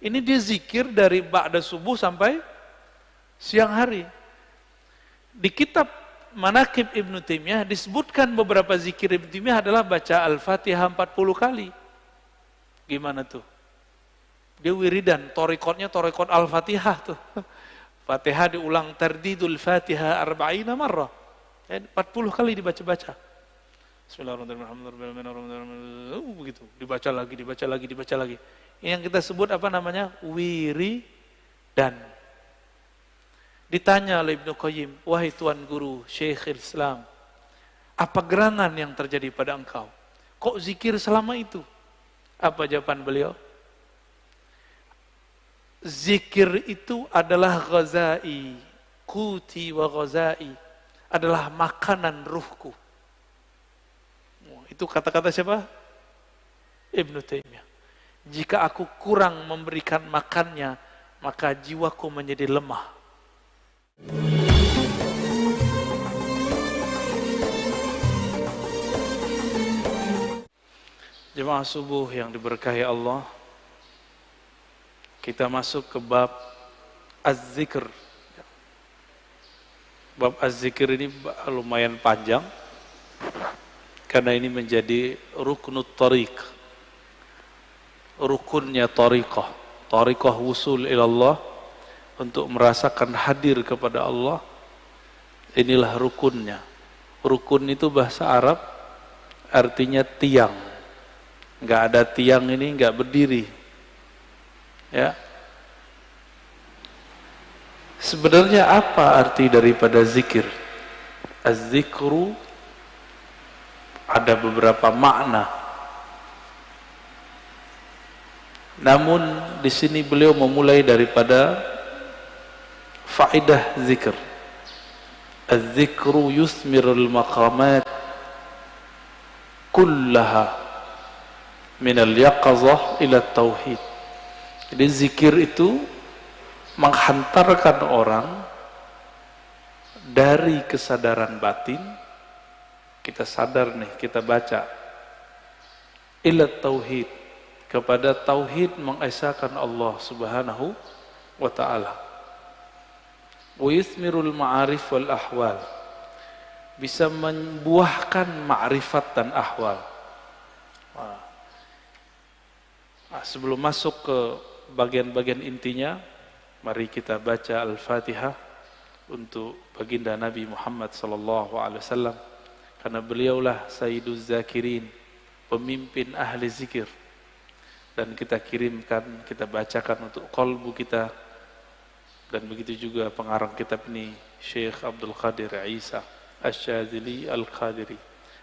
Ini dia zikir dari ba'da subuh sampai siang hari. Di kitab Manaqib Ibnu Taimiyah disebutkan beberapa zikir Ibnu Taimiyah adalah baca Al-Fatihah 40 kali. Gimana tuh? Dia wiridan, torikotnya torikot Al-Fatihah tuh. Fatihah diulang tardidul Fatihah 40 marrah. 40 kali dibaca-baca. Bismillahirrahmanirrahim. Begitu, dibaca lagi. Ini yang kita sebut apa namanya? Wiridan. Ditanya oleh Ibnu Qayyim, wahai Tuan Guru, Syekhul Islam, apa gerangan yang terjadi pada engkau? Kok zikir selama itu? Apa jawaban beliau? Zikir itu adalah ghazai, kuti wa ghazai, adalah makanan ruhku. Itu kata-kata siapa? Ibnu Taimiyah. Jika aku kurang memberikan makannya, maka jiwaku menjadi lemah. Jemaah subuh yang diberkahi Allah, kita masuk ke bab az-zikr. Bab az-zikr ini lumayan panjang, karena ini menjadi ruknut tariq, rukunnya tariqah, tariqah wusul ilallah, untuk merasakan hadir kepada Allah. Inilah rukunnya. Rukun itu bahasa Arab artinya tiang. Nggak ada tiang ini nggak berdiri. Ya. Sebenarnya apa arti daripada zikir? Az-zikru ada beberapa makna. Namun di sini beliau memulai daripada faedah zikir. Az-zikru yusmirul maqamat kullaha minal yaqazah ila tauhid. Jadi zikir itu menghantarkan orang dari kesadaran batin, kita sadar nih, kita baca, ila tauhid, kepada tauhid, mengesahkan Allah Subhanahu wa ta'ala. Wa yusmirul ma'arif wal ahwal, bisa membuahkan ma'rifat dan ahwal. Sebelum masuk ke bagian-bagian intinya, mari kita baca Al-Fatihah untuk baginda Nabi Muhammad sallallahu alaihi wasallam, karena beliaulah Sayyiduz Zakirin, pemimpin ahli zikir, dan kita kirimkan, kita bacakan untuk qalbu kita. Dan begitu juga pengarang kitab ini, Syekh Abdul Qadir Isa Asy-Syadzili Al-Qadiri.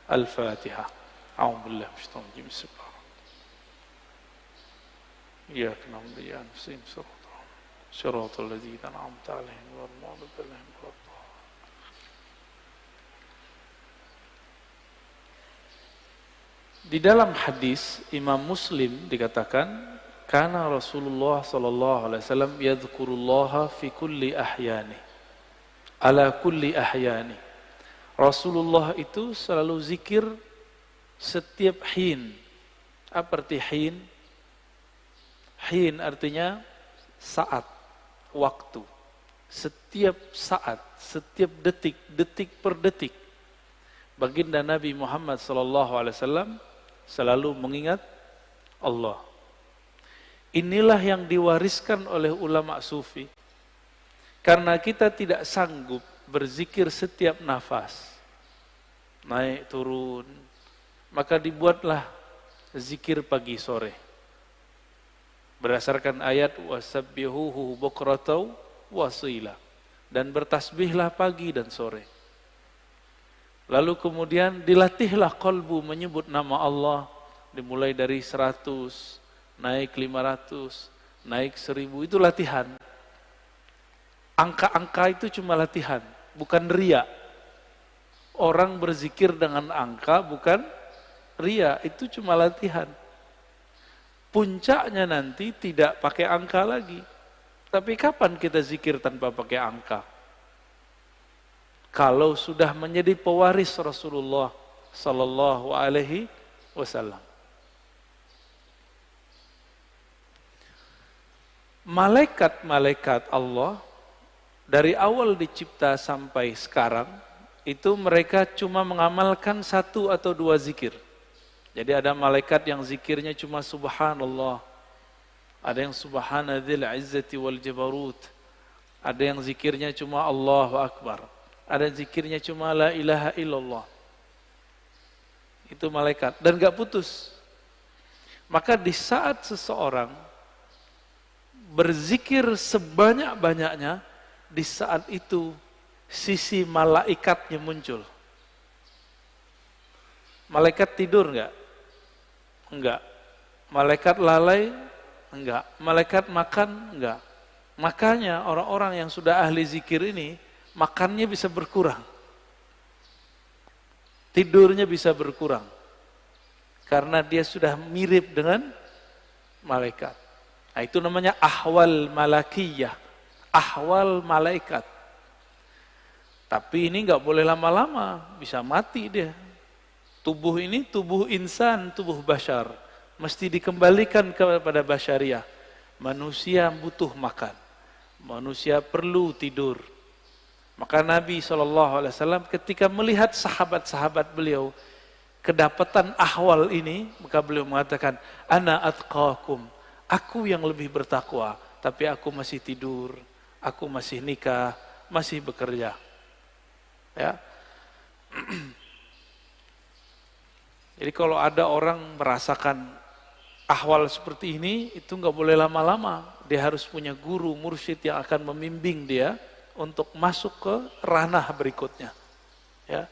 Al-Fatihah. A'udzubillahi minasyaitonir rajim. Bismillahirrahmanirrahim. Iyyaka na'budu wa iyyaka nasta'in. Shiratal ladzina an'amta 'alaihim ghairil maghdubi 'alaihim waladdallin. Di dalam hadis Imam Muslim dikatakan, kana Rasulullah sallallahu alaihi wasallam yadhkurullaha fi kulli ahyani, ala kulli ahyani. Rasulullah itu selalu zikir setiap hin. Apa arti hin? Hin artinya saat, waktu. Setiap saat, setiap detik, detik per detik, baginda Nabi Muhammad sallallahu alaihi wasallam selalu mengingat Allah. Inilah yang diwariskan oleh ulama sufi. Karena kita tidak sanggup berzikir setiap nafas, naik turun, maka dibuatlah zikir pagi sore. Berdasarkan ayat wasabbihuhu bukratan wasila, dan bertasbihlah pagi dan sore. Lalu kemudian dilatihlah qalbu menyebut nama Allah, dimulai dari 100, naik 500, naik 1000, itu latihan. Angka-angka itu cuma latihan, bukan ria. Orang berzikir dengan angka bukan ria, itu cuma latihan. Puncaknya nanti tidak pakai angka lagi. Tapi kapan kita zikir tanpa pakai angka? Kalau sudah menjadi pewaris Rasulullah sallallahu alaihi wasallam. malaikat-malaikat Allah dari awal dicipta sampai sekarang itu mereka cuma mengamalkan 1 atau 2 zikir. Jadi ada malaikat yang zikirnya cuma subhanallah, ada yang subhanadzil izzati wal jabarut, ada yang zikirnya cuma Allahu akbar, ada yang zikirnya cuma la ilaha illallah. Itu malaikat dan gak putus. Maka di saat seseorang berzikir sebanyak-banyaknya, di saat itu sisi malaikatnya muncul. Malaikat tidur enggak? Enggak. Malaikat lalai? Enggak. Malaikat makan? Enggak. Makanya orang-orang yang sudah ahli zikir ini, makannya bisa berkurang. Tidurnya bisa berkurang. Karena dia sudah mirip dengan malaikat. Nah, itu namanya ahwal malakiyah. Ahwal malaikat. Tapi ini nggak boleh lama-lama, bisa mati dia. Tubuh ini tubuh insan, tubuh bashar. Mesti dikembalikan kepada basyariah. Manusia butuh makan. Manusia perlu tidur. Maka Nabi SAW ketika melihat sahabat-sahabat beliau, kedapatan ahwal ini, maka beliau mengatakan, ana atqakum, aku yang lebih bertakwa, tapi aku masih tidur, aku masih nikah, masih bekerja. Ya. Jadi kalau ada orang merasakan ahwal seperti ini, itu nggak boleh lama-lama. Dia harus punya guru, mursyid yang akan membimbing dia untuk masuk ke ranah berikutnya. Ya.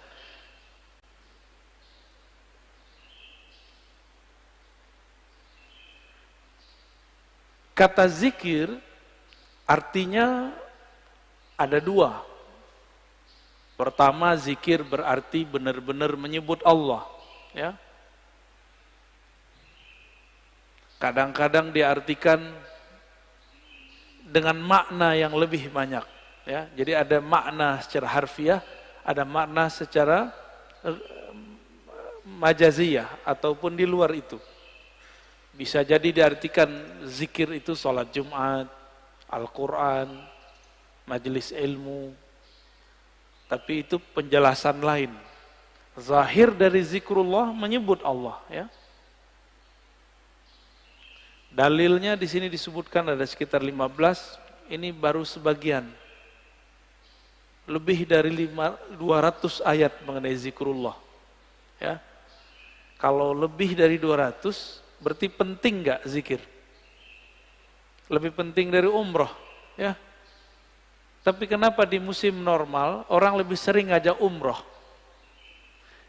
Kata zikir artinya ada 2. Pertama, zikir berarti benar-benar menyebut Allah, ya. Kadang-kadang diartikan dengan makna yang lebih banyak, ya. Jadi ada makna secara harfiah, ada makna secara majaziyah ataupun di luar itu. Bisa jadi diartikan zikir itu sholat Jumat, Al-Quran, majelis ilmu. Tapi itu penjelasan lain. Zahir dari zikrullah menyebut Allah, ya. Dalilnya di sini disebutkan ada sekitar 15, ini baru sebagian. Lebih dari 200 ayat mengenai zikrullah. Ya. Kalau lebih dari 200, berarti penting enggak zikir? Lebih penting dari umroh, ya. Tapi kenapa di musim normal orang lebih sering ngajak umroh?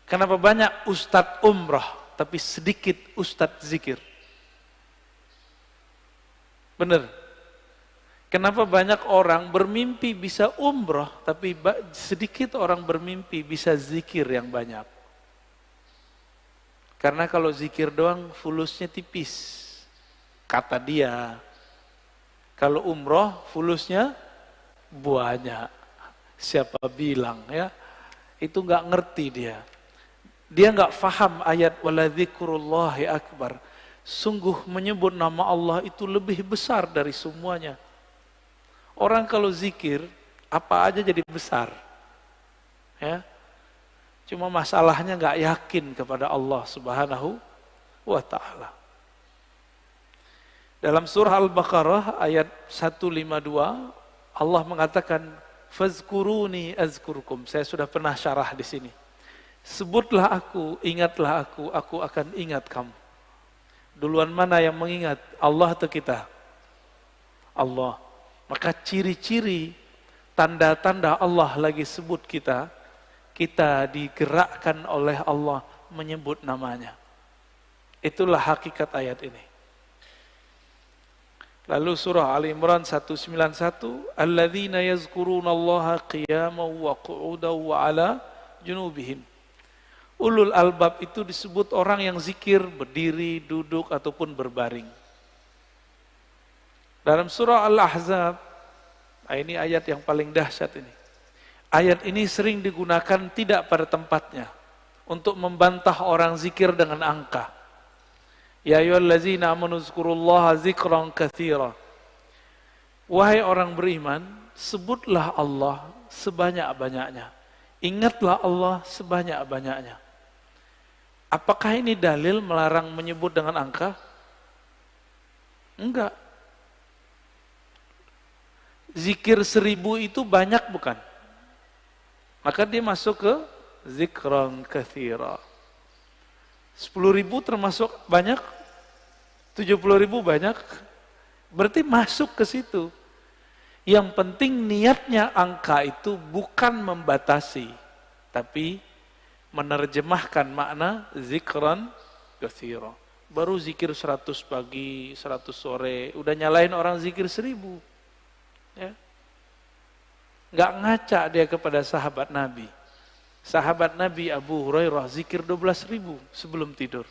Kenapa banyak ustadz umroh tapi sedikit ustadz zikir? Benar. Kenapa banyak orang bermimpi bisa umroh tapi sedikit orang bermimpi bisa zikir yang banyak? Karena kalau zikir doang fulusnya tipis. Kata dia. Kalau umroh fulusnya banyak. Siapa bilang, ya? Itu nggak ngerti dia. Dia nggak faham ayat wala dzikrullahi akbar. Sungguh menyebut nama Allah itu lebih besar dari semuanya. Orang kalau zikir apa aja jadi besar. Ya. Cuma masalahnya nggak yakin kepada Allah Subhanahu wa taala. Dalam surah Al-Baqarah ayat 152 Allah mengatakan, fazkuruni azkurkum. Saya sudah pernah syarah di sini. Sebutlah aku, ingatlah aku akan ingat kamu. Duluan mana yang mengingat? Allah atau kita? Allah. Maka ciri-ciri, tanda-tanda Allah lagi sebut kita, kita digerakkan oleh Allah menyebut namanya. Itulah hakikat ayat ini. Lalu surah Ali Imran 191, alladzina yazkurunallaha qiyaman wa qu'udan wa 'ala junubihim. Ulul albab itu disebut orang yang zikir berdiri, duduk ataupun berbaring. Dalam surah Al-Ahzab, ini ayat yang paling dahsyat ini. Ayat ini sering digunakan tidak pada tempatnya untuk membantah orang zikir dengan angka. Ya ayyuhallazina amanu zkurullaha zikran katsira. Wahai orang beriman, sebutlah Allah sebanyak-banyaknya. Ingatlah Allah sebanyak-banyaknya. Apakah ini dalil melarang menyebut dengan angka? Enggak. Zikir 1000 itu banyak bukan? Maka dia masuk ke zikran katsira. 10.000 termasuk banyak? 70.000 banyak? Berarti masuk ke situ. Yang penting niatnya angka itu bukan membatasi, tapi menerjemahkan makna zikran katsira. Baru zikir 100 pagi, 100 sore, udah nyalain orang zikir 1000. Ya. Nggak ngaca dia kepada sahabat Nabi. Sahabat Nabi Abu Hurairah zikir 12.000 sebelum tidur.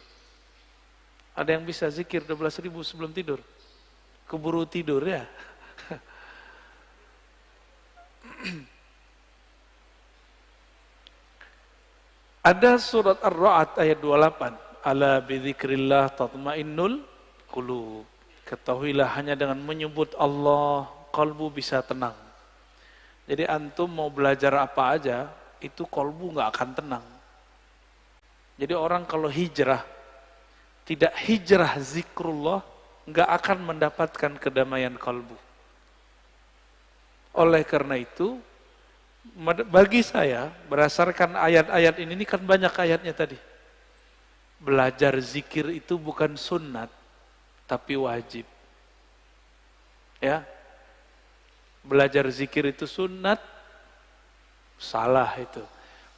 Ada yang bisa zikir 12.000 sebelum tidur? Keburu tidur ya. Ada surat Ar-Ra'd ayat 28. Ala bidzikrillah tatmainnul qulub. Ketahuilah hanya dengan menyebut Allah, kalbu bisa tenang. Jadi antum mau belajar apa aja, itu kalbu nggak akan tenang. Jadi orang kalau hijrah, tidak hijrah zikrullah, nggak akan mendapatkan kedamaian kalbu. Oleh karena itu, bagi saya, berdasarkan ayat-ayat ini kan banyak ayatnya tadi. Belajar zikir itu bukan sunnat, tapi wajib. Ya, belajar zikir itu sunnat, salah itu.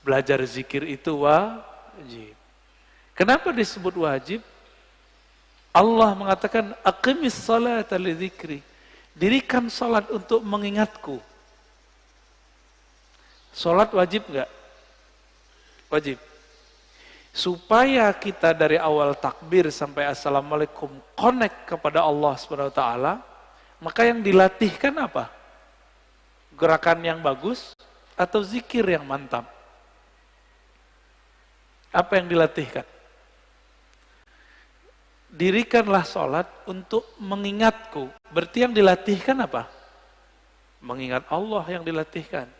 Belajar zikir itu wajib. Kenapa disebut wajib? Allah mengatakan, aqimis salata li dzikri. Dirikan salat untuk mengingatku. Salat wajib enggak? Wajib. Supaya kita dari awal takbir sampai assalamualaikum connect kepada Allah Subhanahu wa taala, maka yang dilatihkan apa? Gerakan yang bagus atau zikir yang mantap? Apa yang dilatihkan? Dirikanlah sholat untuk mengingatku. Berarti yang dilatihkan apa? Mengingat Allah yang dilatihkan.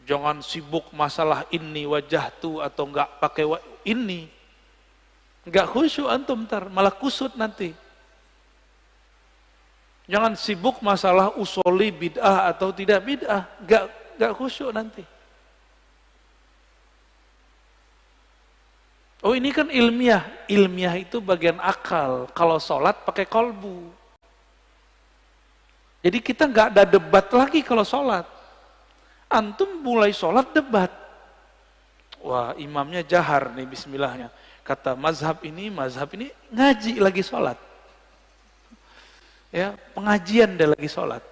Jangan sibuk masalah ini wajahtu atau enggak pakai ini. Enggak khusyuk antum ntar, malah kusut nanti. Jangan sibuk masalah usoli bid'ah atau tidak bid'ah, enggak khusyuk nanti. Oh ini kan ilmiah. Ilmiah itu bagian akal. Kalau sholat pakai kolbu. Jadi kita nggak ada debat lagi kalau sholat. Antum mulai sholat debat. Wah imamnya jahar nih bismillahnya. Kata mazhab ini ngaji lagi sholat. Ya, pengajian dia lagi sholat.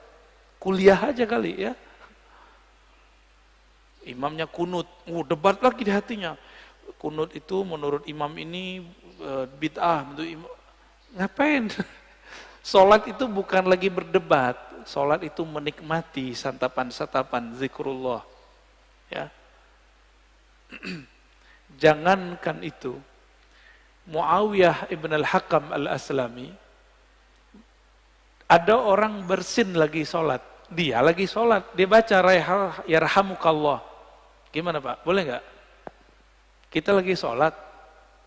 Kuliah aja kali ya. Imamnya kunut. Debat lagi di hatinya. Kunut itu menurut imam ini bid'ah. Ngapain? Sholat itu bukan lagi berdebat. Sholat itu menikmati santapan-santapan zikrullah. Ya. Jangankan itu. Muawiyah ibn al-Hakam al-Aslami, ada orang bersin lagi sholat. Dia lagi sholat. Dia baca yarhamukallah. Gimana Pak? Boleh nggak? Kita lagi sholat,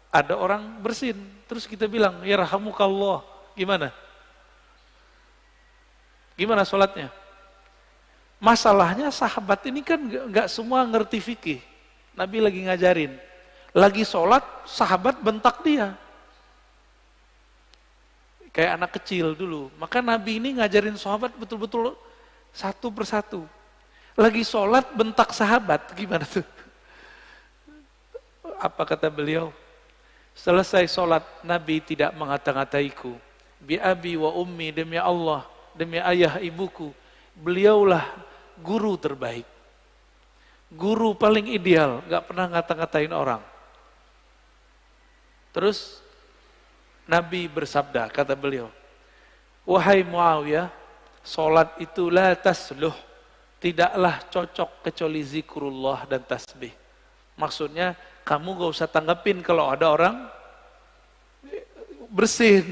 ada orang bersin, terus kita bilang, yarhamukallah, gimana? Gimana sholatnya? Masalahnya sahabat ini kan nggak semua ngerti fikih. Nabi lagi ngajarin, lagi sholat, sahabat bentak dia. Kayak anak kecil dulu. Maka Nabi ini ngajarin sahabat betul-betul satu persatu. Lagi sholat bentak sahabat, gimana tuh? Apa kata beliau? Selesai sholat, Nabi tidak mengata-ngataiku. Bi abi wa ummi, demi Allah, demi ayah ibuku. Beliaulah guru terbaik. Guru paling ideal, gak pernah ngata-ngatain orang. Terus Nabi bersabda, kata beliau, wahai Muawiyah, sholat itu la tasluh, tidaklah cocok kecuali zikrullah dan tasbih. Maksudnya, kamu gak usah tanggapin kalau ada orang bersin.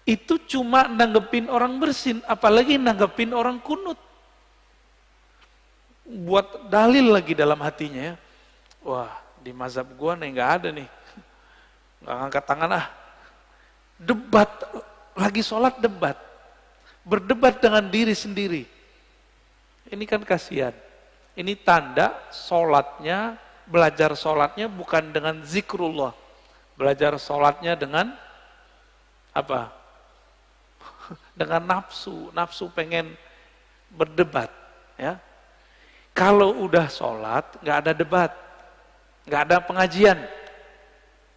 Itu cuma nanggepin orang bersin, apalagi nanggepin orang kunut. Buat dalil lagi dalam hatinya ya. Wah, di mazhab gua nih nggak ada nih. Nggak ngangkat tangan ah. Debat, lagi sholat debat. Berdebat dengan diri sendiri. Ini kan kasihan. Ini tanda sholatnya, belajar sholatnya bukan dengan zikrullah. Belajar sholatnya dengan apa? Dengan nafsu pengen berdebat. Ya. Kalau udah sholat, nggak ada debat, nggak ada pengajian.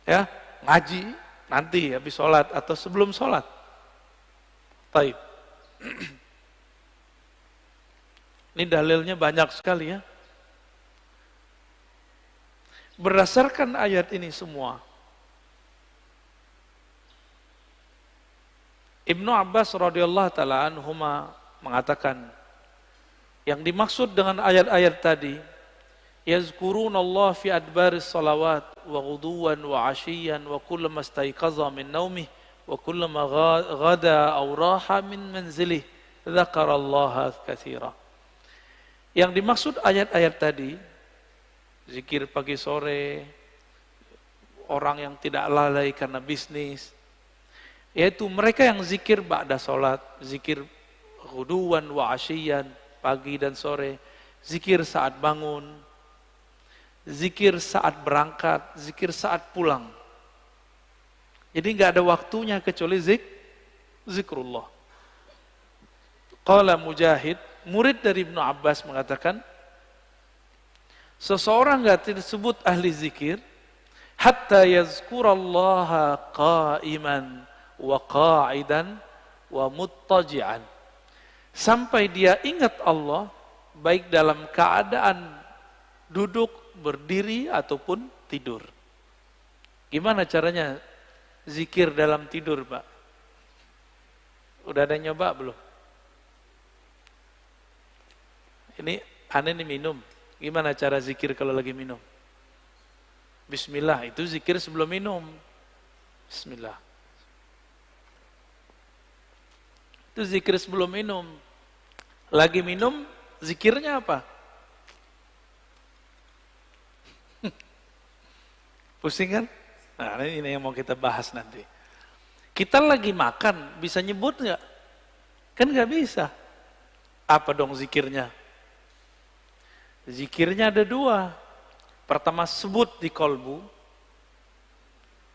Ya, ngaji nanti habis sholat atau sebelum sholat. Taib. Ini dalilnya banyak sekali ya. Berdasarkan ayat ini semua, Ibnu Abbas radhiyallahu taala anhuma mengatakan, yang dimaksud dengan ayat-ayat tadi, yazkurunallah fi adbaris salawat wa ghuduwan wa ashiyan wa kullama istayqaza min naumih wa kullama ghada aw raha min manzilih dzakarallaha katsira. Yang dimaksud ayat-ayat tadi, zikir pagi sore, orang yang tidak lalai karena bisnis, yaitu mereka yang zikir ba'da sholat, zikir ghuduwan wa ashiyan, pagi dan sore, zikir saat bangun, zikir saat berangkat, zikir saat pulang. Jadi nggak ada waktunya kecuali zikrullah. Qala Mujahid, murid dari Ibnu Abbas mengatakan, seseorang nggak disebut ahli zikir hatta yazkurallaha qa'iman wa qa'idan wa muttaji'an, sampai dia ingat Allah baik dalam keadaan duduk, berdiri ataupun tidur. Gimana caranya zikir dalam tidur, Pak? Udah ada yang nyoba belum? Ini aneh nih minum. Gimana cara zikir kalau lagi minum? Bismillah, itu zikir sebelum minum. Bismillah. Itu zikir sebelum minum. Lagi minum, zikirnya apa? Pusing kan? Nah, ini yang mau kita bahas nanti. Kita lagi makan, bisa nyebut nggak? Kan nggak bisa. Apa dong zikirnya? Zikirnya ada dua. Pertama, sebut di kolbu.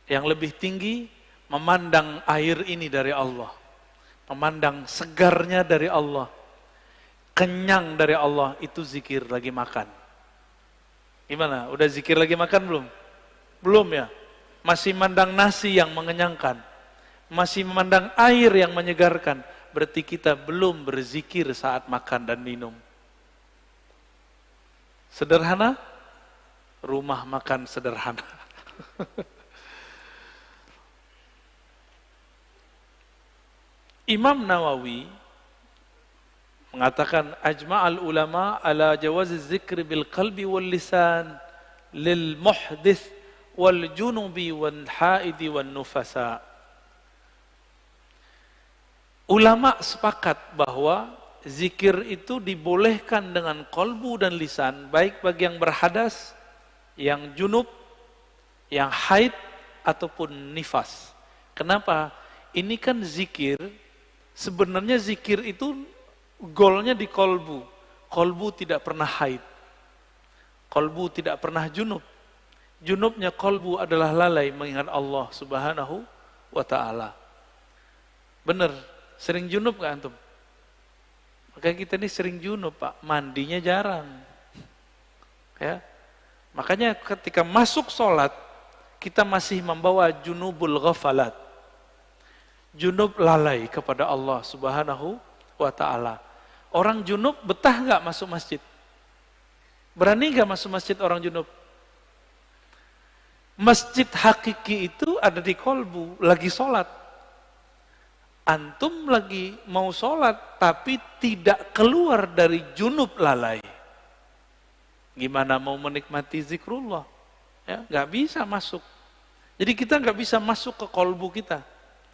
Yang lebih tinggi, memandang air ini dari Allah. Memandang segarnya dari Allah. Kenyang dari Allah, itu zikir lagi makan. Gimana? Udah zikir lagi makan belum? Belum ya? Masih memandang nasi yang mengenyangkan. Masih memandang air yang menyegarkan. Berarti kita belum berzikir saat makan dan minum. Sederhana, rumah makan sederhana. Imam Nawawi mengatakan, ajma'al ulama ala jawaziz zikri bil qalbi wal lisan lil muhdits wal junubi wal haidi wal nufasa. Ulama sepakat bahwa zikir itu dibolehkan dengan kolbu dan lisan, baik bagi yang berhadas, yang junub, yang haid, ataupun nifas. Kenapa? Ini kan zikir, sebenarnya zikir itu golnya di kolbu. Kolbu tidak pernah haid. Kolbu tidak pernah junub. Junubnya kolbu adalah lalai mengingat Allah Subhanahu wa ta'ala. Benar, sering junub gak antum? Makanya kita ini sering junub, Pak, mandinya jarang. Ya. Makanya ketika masuk sholat, kita masih membawa junubul ghafalat. Junub lalai kepada Allah Subhanahu wa ta'ala. Orang junub betah nggak masuk masjid? Berani nggak masuk masjid orang junub? Masjid hakiki itu ada di kolbu, lagi sholat. Antum lagi mau sholat, tapi tidak keluar dari junub lalai. Gimana mau menikmati zikrullah? Ya, nggak bisa masuk. Jadi kita nggak bisa masuk ke kolbu kita.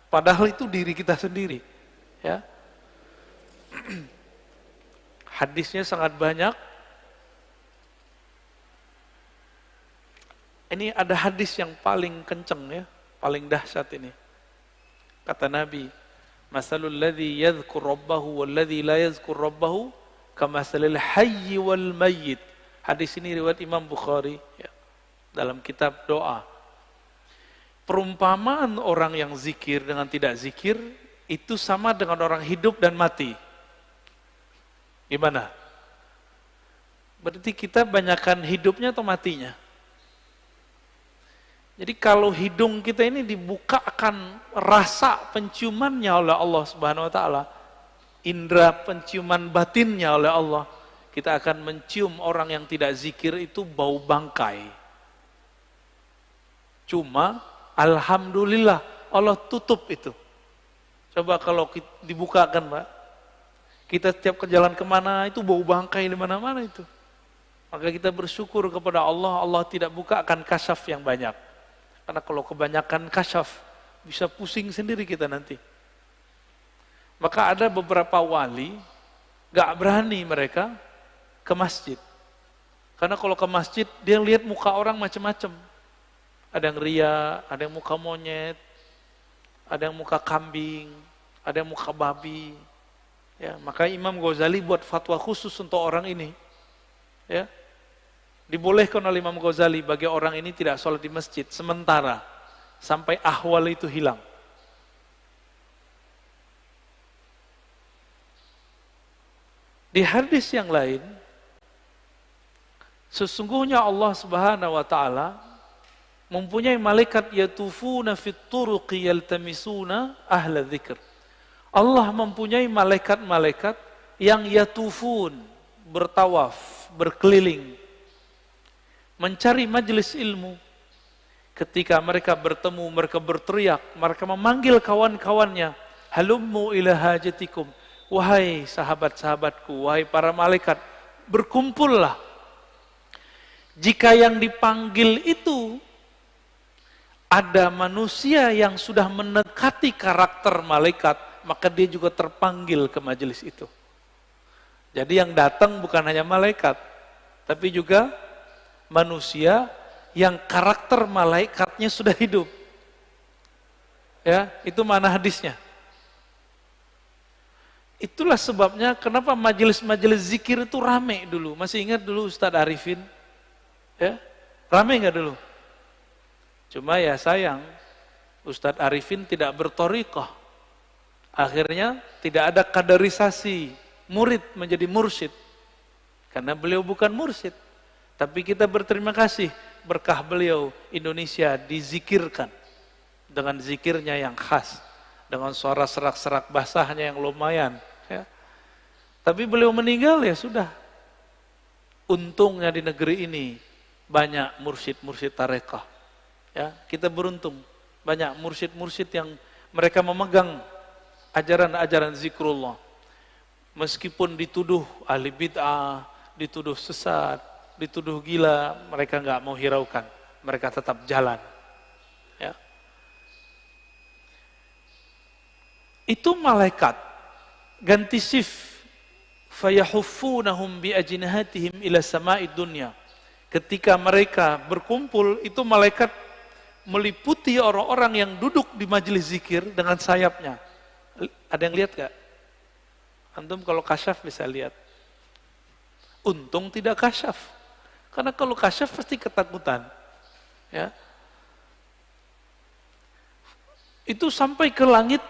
Padahal itu diri kita sendiri. Ya. Hadisnya sangat banyak. Ini ada hadis yang paling kenceng ya, paling dahsyat ini. Kata Nabi, "Masalul ladzi yadhkur rabbahu wal ladzi la yadhkur rabbahu kamasalil hayyi wal mayyit." Hadis ini riwayat Imam Bukhari ya, dalam kitab doa. Perumpamaan orang yang zikir dengan tidak zikir itu sama dengan orang hidup dan mati. Gimana? Berarti kita banyakkan hidupnya atau matinya? Jadi kalau hidung kita ini dibuka akan rasa penciumannya oleh Allah Subhanahu wa taala, indera penciuman batinnya oleh Allah, kita akan mencium orang yang tidak zikir itu bau bangkai. Cuma alhamdulillah Allah tutup itu. Coba kalau dibukakan, Pak. Kita setiap ke jalan kemana itu bau bangkai di mana-mana itu. Maka kita bersyukur kepada Allah, Allah tidak buka akan kasyaf yang banyak. Karena kalau kebanyakan kasyaf, bisa pusing sendiri kita nanti. Maka ada beberapa wali, gak berani mereka ke masjid. Karena kalau ke masjid, dia lihat muka orang macam-macam. Ada yang ria, ada yang muka monyet, ada yang muka kambing, ada yang muka babi. Ya, maka Imam Ghazali buat fatwa khusus untuk orang ini. Ya, dibolehkan oleh Imam Ghazali bagi orang ini tidak sholat di masjid sementara sampai ahwal itu hilang. Di hadis yang lain, sesungguhnya Allah Subhanahu wa taala mempunyai malaikat yatufuna fit turuqi yaltamisuna ahla dzikr. Allah mempunyai malaikat-malaikat yang yatufun, bertawaf, berkeliling, mencari majelis ilmu. Ketika mereka bertemu, mereka berteriak, mereka memanggil kawan-kawannya, halummu ila hajatikum, wahai sahabat-sahabatku, wahai para malaikat, berkumpullah. Jika yang dipanggil itu ada manusia yang sudah mendekati karakter malaikat, maka dia juga terpanggil ke majelis itu. Jadi yang datang bukan hanya malaikat, tapi juga manusia yang karakter malaikatnya sudah hidup. Ya, itu mana hadisnya. Itulah sebabnya kenapa majelis-majelis zikir itu rame dulu. Masih ingat dulu Ustadz Arifin? Ya, rame nggak dulu? Cuma ya sayang, Ustadz Arifin tidak berthariqah. Akhirnya tidak ada kaderisasi murid menjadi mursyid. Karena beliau bukan mursyid. Tapi kita berterima kasih berkah beliau Indonesia dizikirkan dengan zikirnya yang khas, dengan suara serak-serak basahnya yang lumayan. Ya. Tapi beliau meninggal ya sudah. Untungnya di negeri ini banyak mursyid-mursyid tarekah. Ya, kita beruntung banyak mursyid-mursyid yang mereka memegang ajaran-ajaran zikrullah. Meskipun dituduh ahli bid'ah, dituduh sesat, dituduh gila, mereka nggak mau hiraukan, mereka tetap jalan. Ya. Itu malaikat ganti shift, fayahuffunahum bi ajnihatihim ila sama'id dunya. Ketika mereka berkumpul, itu malaikat meliputi orang-orang yang duduk di majelis zikir dengan sayapnya. Ada yang lihat gak? Antum kalau kasyaf bisa lihat. Untung tidak kasyaf. Karena kalau kasyaf pasti ketakutan. Ya. Itu sampai ke langit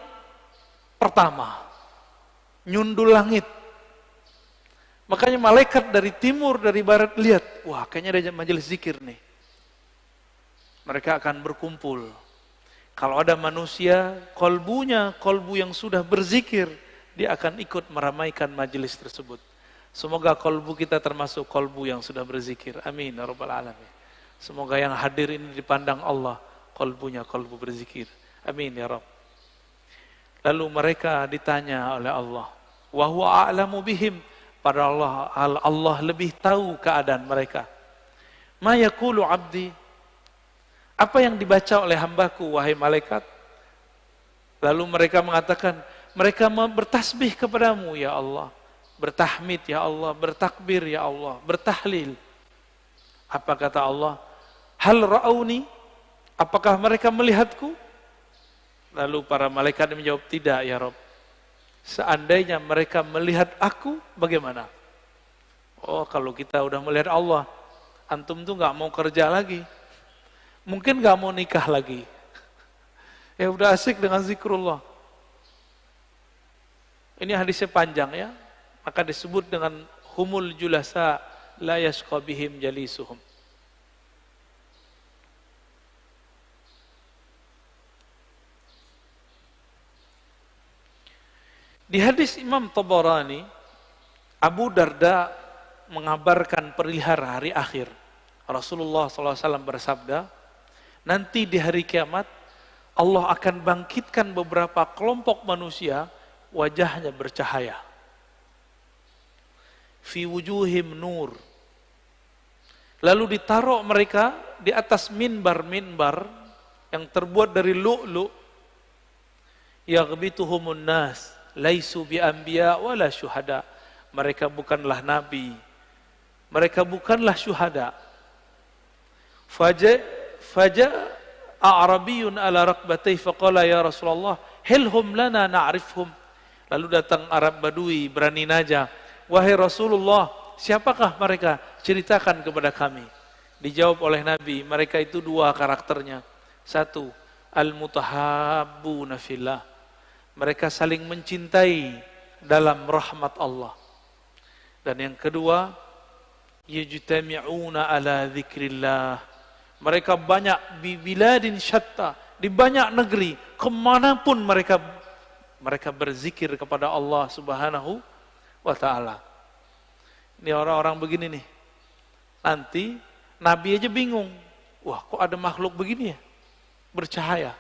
pertama. Nyundul langit. Makanya malaikat dari timur, dari barat lihat, wah kayaknya ada majelis zikir nih. Mereka akan berkumpul. Kalau ada manusia, kolbu yang sudah berzikir, dia akan ikut meramaikan majelis tersebut. Semoga kolbu kita termasuk kolbu yang sudah berzikir. Amin ya rabbal alamin. Semoga yang hadir ini dipandang Allah, kolbunya kolbu berzikir. Amin ya Rabb. Lalu mereka ditanya oleh Allah, wa huwa a'lamu bihim. Pada Allah lebih tahu keadaan mereka. Ma yaqulu abdi. Apa yang dibaca oleh hambaku, wahai malaikat? Lalu mereka mengatakan, mereka bertasbih kepadamu ya Allah, bertahmid ya Allah, bertakbir ya Allah, bertahlil. Apa kata Allah? Hal ra'auni? Apakah mereka melihatku? Lalu para malaikat menjawab, tidak ya Rabb. Seandainya mereka melihat aku, bagaimana? Oh, kalau kita udah melihat Allah, antum tuh nggak mau kerja lagi, mungkin nggak mau nikah lagi. Ya udah asik dengan zikrullah. Ini hadisnya panjang ya, maka disebut dengan humul julasa la yashqa bihim jalisuhum. Di hadis Imam Tabarani, Abu Darda mengabarkan perihal hari akhir. Rasulullah SAW bersabda, nanti di hari kiamat, Allah akan bangkitkan beberapa kelompok manusia, wajahnya bercahaya. Fi wujuhim nur. Lalu ditaruh mereka di atas minbar-minbar yang terbuat dari lu'lu'. Yaghbituhumun nas, laisu bi anbiya wala syuhada. Mereka bukanlah nabi, mereka bukanlah syuhada. Faja A'rabiyun ala rakbatayhi faqala ya Rasulullah hilhum lana na'rifhum. Lalu datang Arab Badui berani naja, wahai Rasulullah, siapakah mereka? Ceritakan kepada kami. Dijawab oleh Nabi, mereka itu dua karakternya. Satu, al-mutahabbuna fillah, mereka saling mencintai dalam rahmat Allah. Dan yang kedua, yajtami'una ala dzikrillah, mereka banyak di biladin syatta, di banyak negeri, kemanapun mereka berzikir kepada Allah Subhanahu wa ta'ala. Ini orang-orang begini nih, nanti Nabi aja bingung, wah kok ada makhluk begini ya, bercahaya.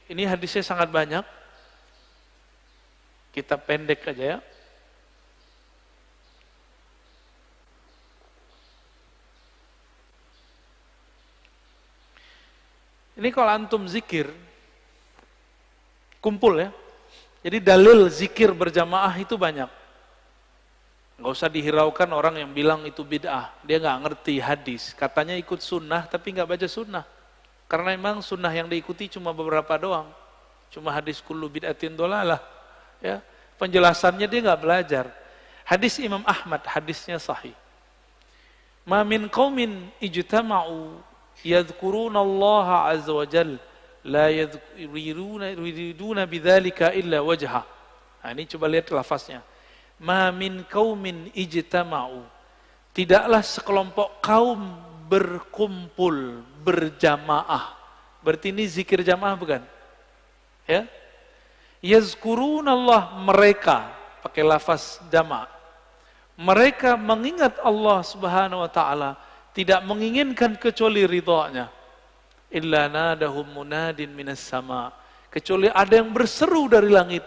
Ini hadisnya sangat banyak, kita pendek aja ya. Ini kalau antum zikir, kumpul ya. Jadi dalil zikir berjamaah itu banyak. Nggak usah dihiraukan orang yang bilang itu bid'ah. Dia nggak ngerti hadis. Katanya ikut sunnah tapi nggak baca sunnah. Karena memang sunnah yang diikuti cuma beberapa doang. Cuma hadis kullu bid'atin dolalah. Ya, penjelasannya dia nggak belajar. Hadis Imam Ahmad, hadisnya sahih. Ma min qaumin ijtama'u yadhkuruna Allah azza wa jalla la yuriduna bidzalika illa wajha. Nah, ini coba lihat lafaznya. Ma min qaumin ijtama'u, tidaklah sekelompok kaum berkumpul berjamaah. Berarti ini zikir jamaah bukan? Ya. Yazkuruna Allah, mereka pakai lafaz jama'. Mereka mengingat Allah Subhanahu wa taala, tidak menginginkan kecuali ridhanya. Illa nadahum munadin minas sama, kecuali ada yang berseru dari langit,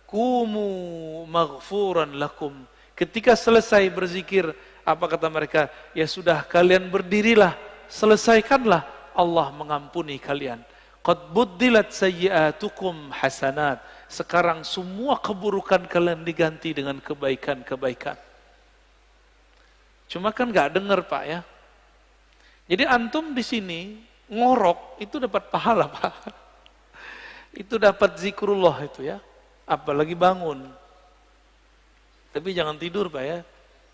kumu maghfuran lakum. Ketika selesai berzikir, apa kata mereka? Ya sudah, kalian berdirilah, selesaikanlah, Allah mengampuni kalian. Qad buddilat sayyi'atukum hasanat, sekarang semua keburukan kalian diganti dengan kebaikan-kebaikan. Cuma kan nggak dengar Pak ya. Jadi antum di sini ngorok itu dapat pahala Pak. Itu dapat zikrullah itu ya. Apalagi bangun. Tapi jangan tidur Pak ya.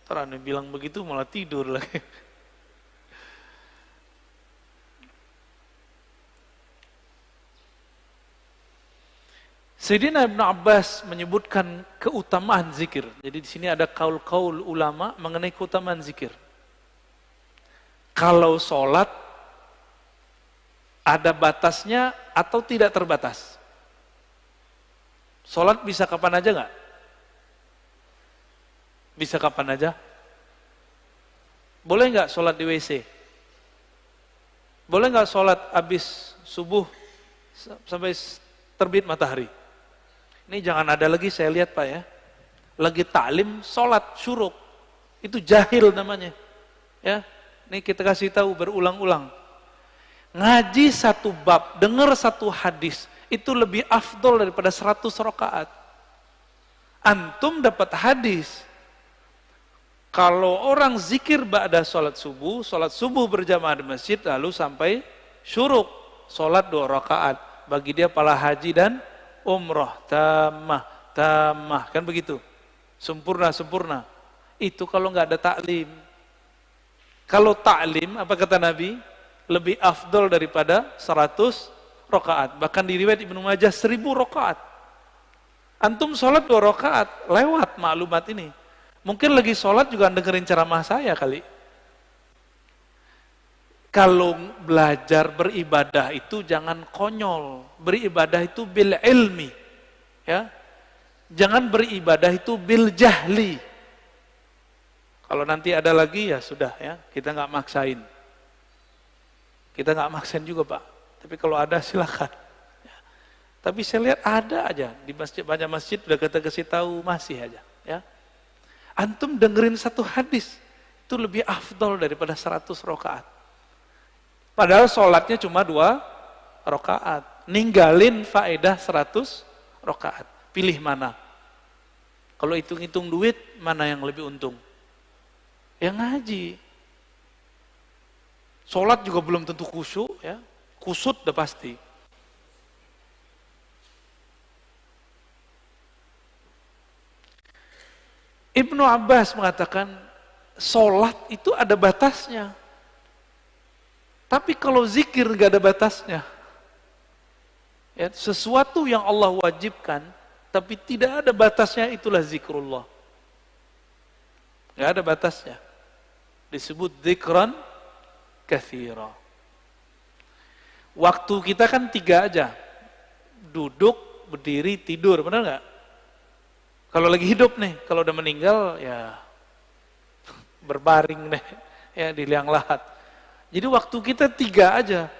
Ntar anda bilang begitu malah tidur lagi. Sayyidina Ibn Abbas menyebutkan keutamaan zikir. Jadi di sini ada kaul-kaul ulama mengenai keutamaan zikir. Kalau sholat ada batasnya atau tidak terbatas? Sholat bisa kapan aja nggak? Bisa kapan aja? Boleh nggak sholat di WC? Boleh nggak sholat habis subuh sampai terbit matahari? Ini jangan ada lagi saya lihat Pak ya, lagi taklim sholat syuruk, itu jahil namanya. Ya, ini kita kasih tahu berulang-ulang. Ngaji satu bab, dengar satu hadis, itu lebih afdol daripada 100 rakaat. Antum dapat hadis, kalau orang zikir ba'da sholat subuh berjamaah di masjid, lalu sampai syuruk, sholat 2 rakaat. Bagi dia pahala haji dan umroh, tamah, kan begitu. Sempurna. Itu kalau nggak ada taklim. Kalau taklim, apa kata Nabi? Lebih afdol daripada 100 rakaat. Bahkan di riwayat Ibnu Majah 1000 rakaat. Antum sholat 2 rakaat, lewat maklumat ini. Mungkin lagi sholat juga dengerin ceramah saya kali. Kalau belajar beribadah itu jangan konyol. Beribadah itu bil ilmi. Ya. Jangan beribadah itu bil jahli. Kalau nanti ada lagi ya sudah ya, kita nggak maksain. Kita nggak maksain juga Pak. Tapi kalau ada silakan. Ya. Tapi saya lihat ada aja di masjid, banyak masjid udah kita kasih tahu masih aja. Ya. Antum dengerin satu hadis itu lebih afdol daripada 100 rakaat. Padahal sholatnya cuma 2 rakaat. Ninggalin faedah 100 rakaat. Pilih mana? Kalau hitung-hitung duit, mana yang lebih untung? Ya ngaji. Sholat juga belum tentu khusyuk, ya. Kusut udah pasti. Ibnu Abbas mengatakan, sholat itu ada batasnya. Tapi kalau zikir gak ada batasnya. Ya, sesuatu yang Allah wajibkan, tapi tidak ada batasnya, itulah zikrullah. Gak ada batasnya. Disebut zikran katsira. Waktu kita kan 3 aja. Duduk, berdiri, tidur, benar gak? Kalau lagi hidup nih, kalau udah meninggal ya berbaring deh, ya di liang lahat. Jadi waktu kita 3 aja.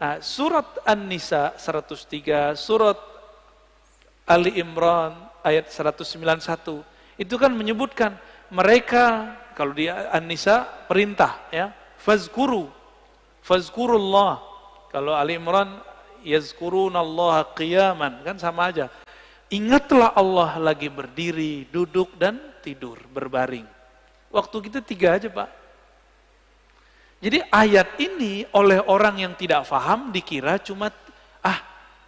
Nah, surat An-Nisa 103, surat Ali Imran ayat 191, itu kan menyebutkan mereka, kalau di An-Nisa perintah ya, fazkurullah. Kalau Ali Imran yazkurunallaha qiyaman, kan sama aja. Ingatlah Allah lagi berdiri, duduk dan tidur, berbaring. Waktu kita 3 aja Pak. Jadi ayat ini oleh orang yang tidak paham dikira cuma,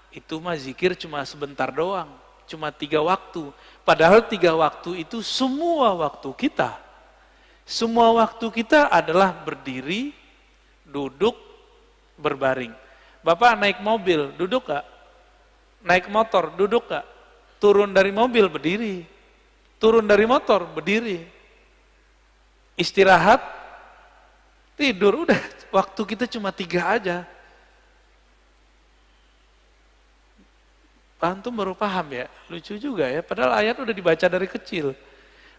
itu mah zikir cuma sebentar doang, cuma 3 waktu. Padahal 3 waktu itu semua waktu kita. Semua waktu kita adalah berdiri, duduk, berbaring. Bapak naik mobil, duduk gak? Naik motor, duduk gak? Turun dari mobil, berdiri. Turun dari motor, berdiri. Istirahat, tidur, udah. Waktu kita cuma 3 aja. Antum baru paham ya? Lucu juga ya, padahal ayat udah dibaca dari kecil.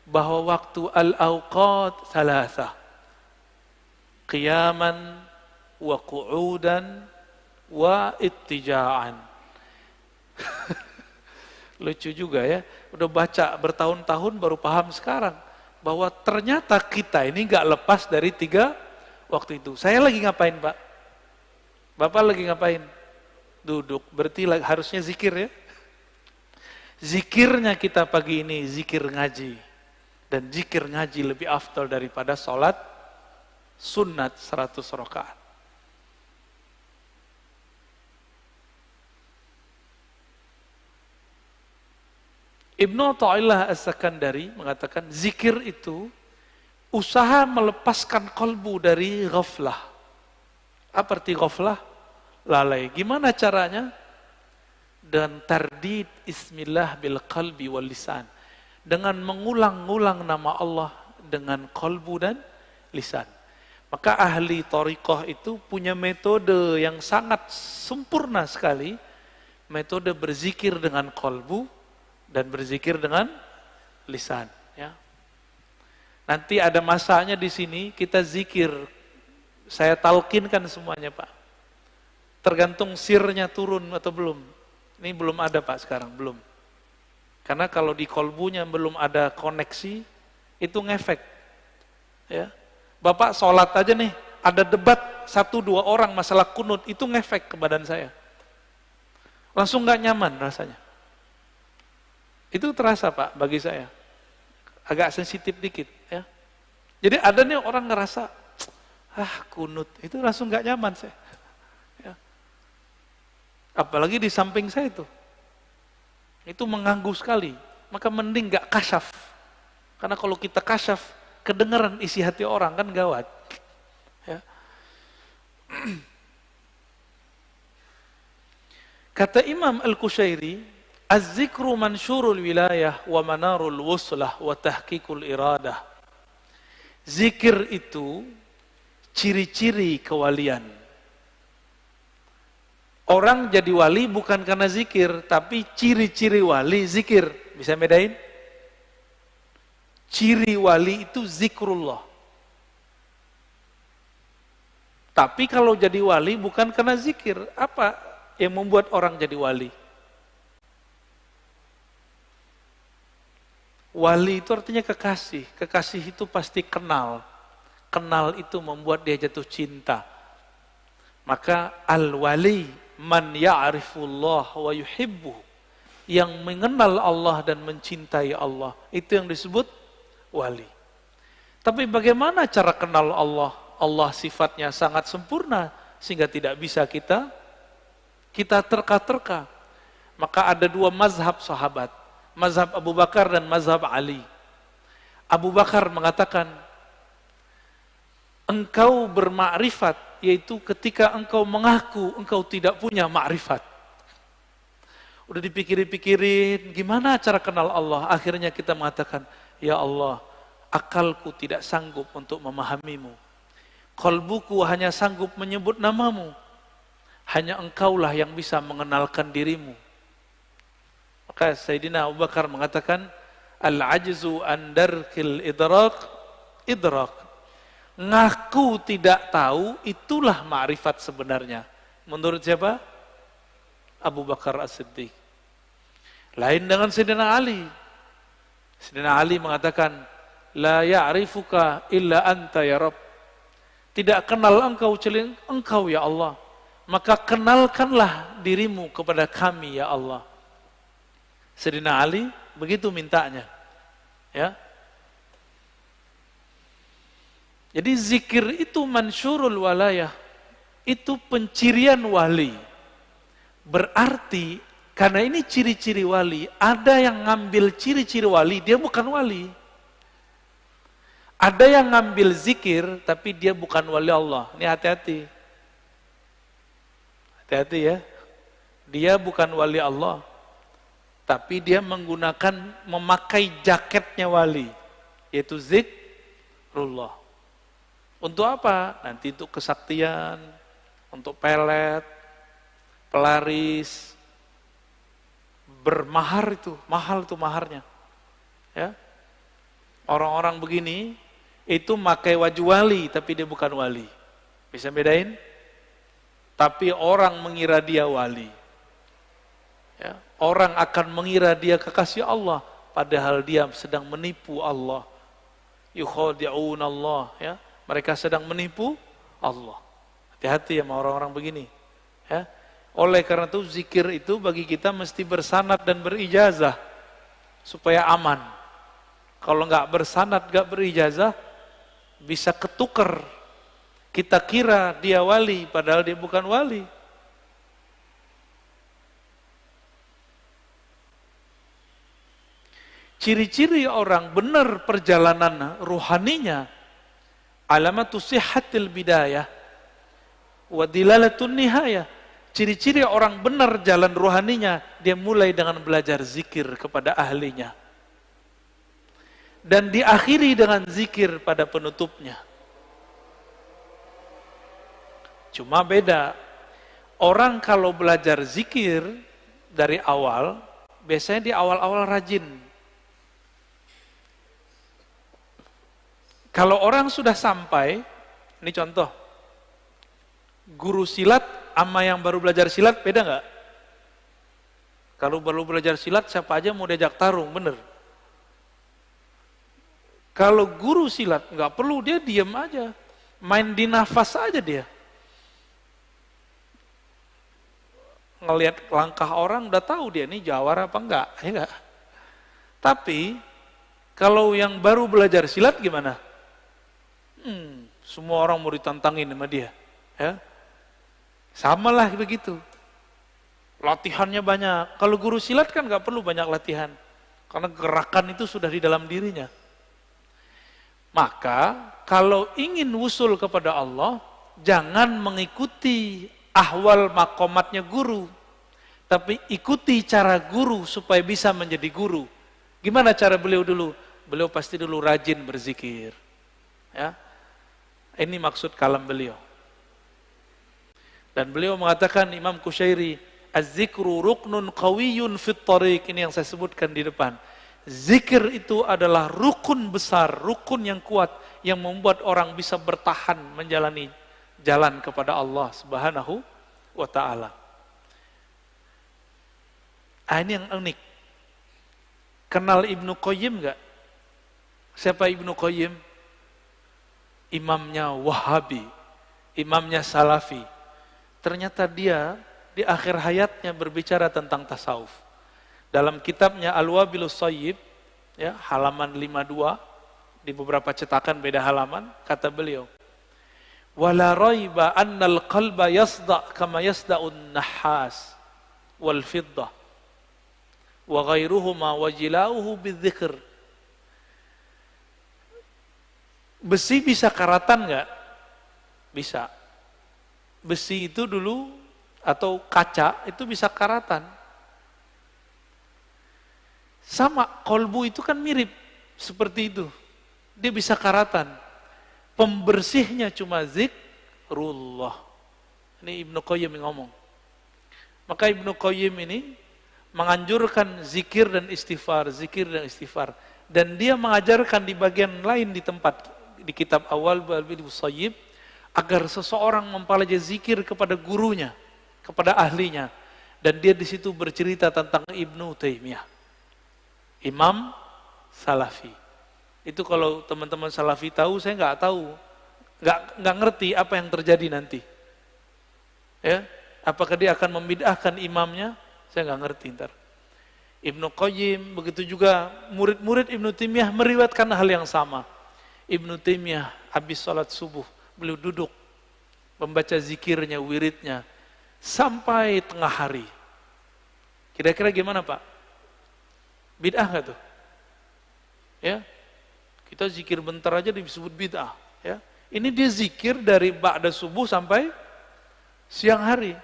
Bahwa waktu al-awqat salasah. Qiyaman, wa qu'udan, wa ittija'an. Lucu juga ya, udah baca bertahun-tahun baru paham sekarang. Bahwa ternyata kita ini gak lepas dari 3 waktu itu. Saya lagi ngapain Pak? Bapak lagi ngapain? Duduk, berarti harusnya zikir ya. Zikirnya kita pagi ini zikir ngaji. Dan zikir ngaji lebih afdal daripada sholat sunat 100 rakaat. Ibnu Athaillah As-Sakandari mengatakan zikir itu usaha melepaskan kalbu dari ghaflah. Apa arti ghaflah? Lalai. Gimana caranya? Dan tardid ismillah bil qalbi wal lisan. Dengan mengulang-ulang nama Allah dengan kalbu dan lisan. Maka ahli thariqah itu punya metode yang sangat sempurna sekali. Metode berzikir dengan kalbu dan berzikir dengan lisan. Ya. Nanti ada masanya di sini kita zikir. Saya talkinkan semuanya Pak. Tergantung sirnya turun atau belum. Ini belum ada Pak sekarang, belum. Karena kalau di kolbunya belum ada koneksi, itu ngefek. Ya. Bapak sholat aja nih, ada debat 1-2 orang masalah kunut, itu ngefek ke badan saya. Langsung nggak nyaman rasanya. Itu terasa Pak bagi saya. Agak sensitif dikit ya. Jadi ada nih orang ngerasa, kunut, itu langsung nggak nyaman saya. Ya. Apalagi di samping saya itu mengganggu sekali. Maka mending nggak kasyaf. Karena kalau kita kasyaf, kedengaran isi hati orang kan gawat. Ya. Kata Imam Al-Qushairi, az-zikru mansyurul wilayah wa manarul wuslah wa tahqiqul iradah. Zikir itu ciri-ciri kewalian. Orang jadi wali bukan karena zikir, tapi ciri-ciri wali zikir. Bisa bedain? Ciri wali itu zikrullah. Tapi kalau jadi wali bukan karena zikir, apa yang membuat orang jadi wali? Wali itu artinya kekasih. Kekasih itu pasti kenal. Kenal itu membuat dia jatuh cinta. Maka al-wali man ya'rifullah wa yuhibbu. Yang mengenal Allah dan mencintai Allah. Itu yang disebut wali. Tapi bagaimana cara kenal Allah? Allah sifatnya sangat sempurna sehingga tidak bisa kita terka-terka. Maka ada 2 mazhab sahabat. Mazhab Abu Bakar dan mazhab Ali. Abu Bakar mengatakan, engkau bermakrifat, yaitu ketika engkau mengaku engkau tidak punya makrifat. Udah dipikirin-pikirin, gimana cara kenal Allah? Akhirnya kita mengatakan, ya Allah, akalku tidak sanggup untuk memahamimu. Qalbuku hanya sanggup menyebut namamu. Hanya engkaulah yang bisa mengenalkan dirimu. Maka Sayyidina Abu Bakar mengatakan, al-ajzu an darkil idrak. Ngaku tidak tahu, itulah ma'rifat sebenarnya. Menurut siapa? Abu Bakar As-Siddiq. Lain dengan Sayyidina Ali. Sayyidina Ali mengatakan, la ya'rifuka illa anta ya Rabb. Tidak kenal engkau kecuali engkau ya Allah. Maka kenalkanlah dirimu kepada kami ya Allah. Sayyidina Ali begitu mintanya. Ya. Jadi zikir itu mansyurul walayah. Itu pencirian wali. Berarti karena ini ciri-ciri wali, ada yang ngambil ciri-ciri wali, dia bukan wali. Ada yang ngambil zikir tapi dia bukan wali Allah. Ini hati-hati. Hati-hati ya. Dia bukan wali Allah. Tapi dia memakai jaketnya wali, yaitu zikrullah. Untuk apa? Nanti untuk kesaktian, untuk pelet, pelaris, bermahar itu, mahal itu maharnya. Ya. Orang-orang begini, itu pakai wajah wali, tapi dia bukan wali. Bisa bedain? Tapi orang mengira dia wali. Ya. Orang akan mengira dia kekasih Allah, padahal dia sedang menipu Allah. Yukhadi'un Allah, ya. Mereka sedang menipu Allah. Hati-hati sama orang-orang begini. Ya. Oleh karena itu zikir itu bagi kita mesti bersanad dan berijazah supaya aman. Kalau nggak bersanad, nggak berijazah, bisa ketukar. Kita kira dia wali, padahal dia bukan wali. Ciri-ciri orang benar perjalanan ruhaninya, alamatu sihhatil bidayah wa dilalatun nihayah. Ciri-ciri orang benar jalan ruhaninya, dia mulai dengan belajar zikir kepada ahlinya. Dan diakhiri dengan zikir pada penutupnya. Cuma beda, orang kalau belajar zikir dari awal, biasanya di awal-awal rajin. Kalau orang sudah sampai, ini contoh, guru silat sama yang baru belajar silat beda nggak? Kalau baru belajar silat siapa aja mau diajak tarung, bener. Kalau guru silat nggak perlu, dia diam aja, Main di nafas aja dia. Ngelihat langkah orang udah tahu dia ini jawara apa enggak, ya enggak? Tapi kalau yang baru belajar silat gimana? Semua orang mau ditantangin sama dia, ya. Sama lah begitu. Latihannya banyak. Kalau guru silat kan nggak perlu banyak latihan, karena gerakan itu sudah di dalam dirinya. Maka kalau ingin wusul kepada Allah, jangan mengikuti ahwal makomatnya guru, tapi ikuti cara guru supaya bisa menjadi guru. Gimana cara beliau dulu? Beliau pasti dulu rajin berzikir. Ya, ini maksud kalam beliau. Dan beliau mengatakan, Imam Kusyairi, az-zikru ruknun qawiyyun fit tariq. Ini yang saya sebutkan di depan. Zikir itu adalah rukun besar, rukun yang kuat, yang membuat orang bisa bertahan menjalani jalan kepada Allah Subhanahu wa ta'ala. Ini yang unik. Kenal Ibnu Qayyim enggak? Siapa Ibnu Qayyim? Imamnya Wahabi, imamnya Salafi. Ternyata dia di akhir hayatnya berbicara tentang tasawuf. Dalam kitabnya Al-Wabilus Shayyib, ya, halaman 52, di beberapa cetakan beda halaman, kata beliau, wala raiba annal qalba yasda' kama yasda'un nahas wal fiddah wa ghairuhuma wa jilauhu bidzikr. Besi bisa karatan enggak? Bisa. Besi itu dulu atau kaca itu bisa karatan. Sama, kolbu itu kan mirip seperti itu. Dia bisa karatan. Pembersihnya cuma zikrullah. Ini Ibnu Qayyim yang ngomong. Maka Ibnu Qayyim ini menganjurkan zikir dan istighfar, zikir dan istighfar. Dan dia mengajarkan di bagian lain di tempat, di kitab awal Al-Wabilus Shayyib, agar seseorang mempelajari zikir kepada gurunya, kepada ahlinya. Dan dia di situ bercerita tentang Ibnu Taimiyah, imam Salafi. Itu kalau teman-teman Salafi tahu, saya nggak tahu, nggak ngerti apa yang terjadi nanti. Ya, apakah dia akan membid'ahkan imamnya? Saya nggak ngerti ntar. Ibnu Qayyim, begitu juga murid-murid Ibnu Taimiyah meriwayatkan hal yang sama. Ibnu Taimiyah habis sholat subuh, beliau duduk membaca zikirnya, wiridnya sampai tengah hari. Kira-kira gimana Pak? Bid'ah nggak tuh? Ya, kita zikir bentar aja disebut bid'ah. Ya, ini dia zikir dari ba'da subuh sampai siang hari.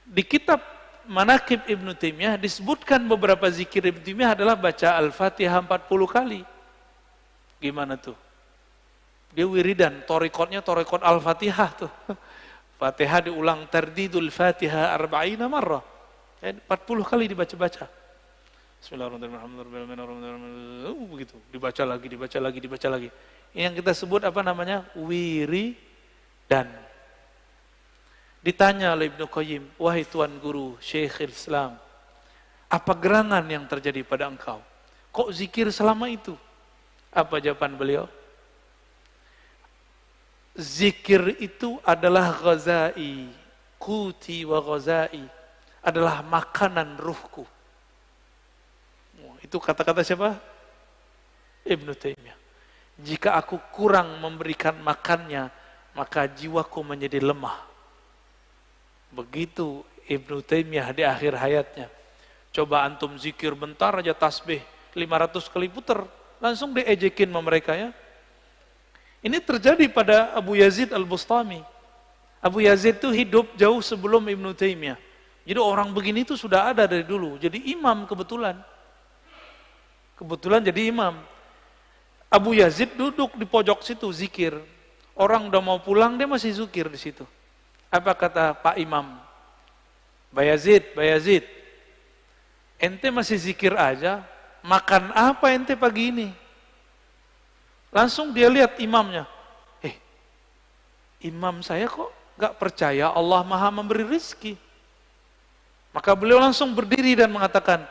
Di kitab Manaqib Ibnu Taimiyah disebutkan beberapa zikir Ibnu Taimiyah adalah baca Al-Fatihah 40 kali. Gimana tuh? Dia wiridan, torikotnya torikot Al-Fatihah tuh. Fatihah diulang tardidul Fatihah 40 marrah. 40 kali dibaca-baca. Bismillahirrahmanirrahim. Begitu, dibaca lagi. Ini yang kita sebut apa namanya? Wiridan. Ditanya oleh Ibnu Qayyim, wahai Tuan Guru, Syekhul Islam, apa gerangan yang terjadi pada engkau? Kok zikir selama itu? Apa jawaban beliau? Zikir itu adalah ghazai, kuti wa ghazai, adalah makanan ruhku. Itu kata-kata siapa? Ibnu Taimiyah. Jika aku kurang memberikan makannya, maka jiwaku menjadi lemah. Begitu Ibnu Taimiyah di akhir hayatnya. Coba antum zikir bentar aja tasbih 500 kali puter, langsung diejekin sama mereka ya. Ini terjadi pada Abu Yazid Al-Bustami. Abu Yazid itu hidup jauh sebelum Ibnu Taimiyah. Jadi orang begini itu sudah ada dari dulu. Jadi imam kebetulan. Kebetulan jadi imam. Abu Yazid duduk di pojok situ zikir. Orang udah mau pulang dia masih zikir di situ. Apa kata Pak Imam? Bayazid, ente masih zikir aja, makan apa ente pagi ini? Langsung dia lihat imamnya. Imam saya kok gak percaya Allah Maha memberi rizki. Maka beliau langsung berdiri dan mengatakan,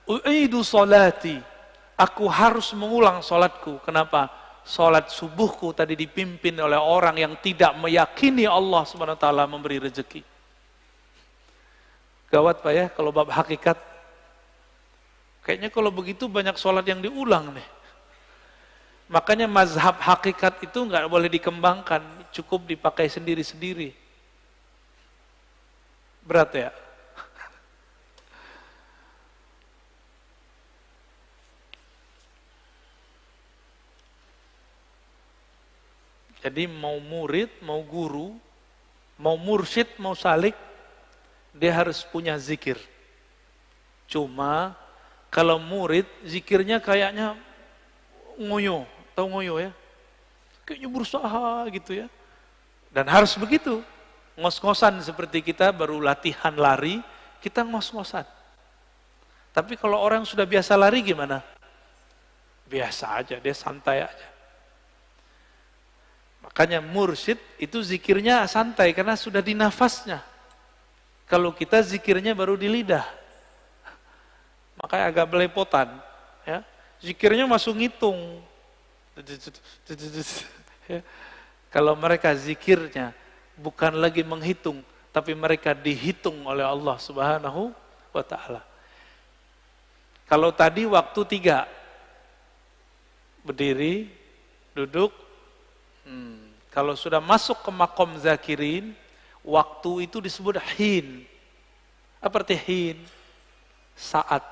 u'idu sholati, aku harus mengulang sholatku. Kenapa? sholat subuhku tadi dipimpin oleh orang yang tidak meyakini Allah Subhanahu wa taala memberi rezeki. Gawat Pak ya kalau bab hakikat. Kayaknya kalau begitu banyak sholat yang diulang nih. Makanya mazhab hakikat itu nggak boleh dikembangkan, cukup dipakai sendiri-sendiri. Berat ya? Jadi mau murid, mau guru, mau mursyid, mau salik, dia harus punya zikir. Cuma kalau murid, zikirnya kayaknya ngoyo, tahu ngoyo ya? Kayaknya berusaha gitu ya. Dan harus begitu. Ngos-ngosan seperti kita baru latihan lari, kita ngos-ngosan. Tapi kalau orang sudah biasa lari gimana? Biasa aja, dia santai aja. Makanya mursyid itu zikirnya santai karena sudah di nafasnya. Kalau kita zikirnya baru di lidah. Makanya agak belepotan. Ya. Zikirnya masuk ngitung. Ya. Kalau mereka zikirnya bukan lagi menghitung, tapi mereka dihitung oleh Allah Subhanahu wa ta'ala. Kalau tadi waktu 3, berdiri, duduk, kalau sudah masuk ke makom zakirin, waktu itu disebut hin. Apa arti hin? Saat,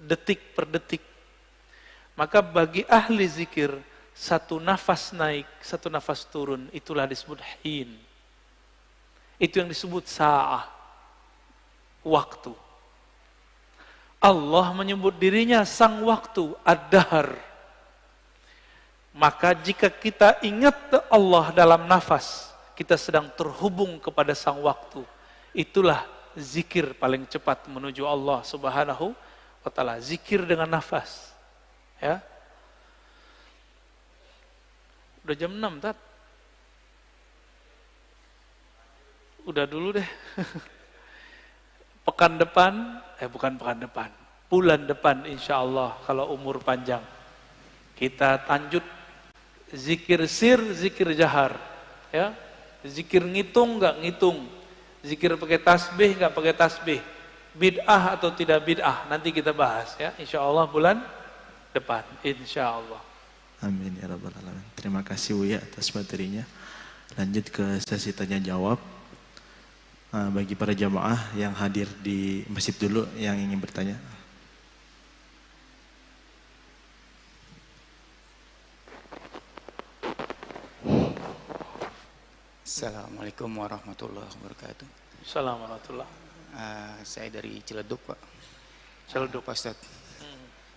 detik per detik. Maka bagi ahli zikir, satu nafas naik, satu nafas turun, itulah disebut hin. Itu yang disebut sa'ah, waktu. Allah menyebut dirinya sang waktu, ad-dahr. Maka jika kita ingat Allah dalam nafas, kita sedang terhubung kepada sang waktu. Itulah zikir paling cepat menuju Allah Subhanahu wa ta'ala. Zikir dengan nafas. Ya. Udah jam 6, Tat. Udah dulu deh. Pekan depan, bukan pekan depan, bulan depan insya Allah kalau umur panjang. Kita lanjut zikir sir, zikir jahar. Ya. Zikir ngitung, nggak ngitung. Zikir pakai tasbih, nggak pakai tasbih. Bid'ah atau tidak bid'ah, nanti kita bahas ya. Insya Allah bulan depan, insya Allah. Amin ya rabbal alamin. Terima kasih Buya atas materinya. Lanjut ke sesi tanya jawab. Bagi para jamaah yang hadir di masjid dulu yang ingin bertanya. Assalamualaikum warahmatullahi wabarakatuh. Assalamualaikum. Saya dari Ciledug, Pak. Ciledug, Pak Ustadz.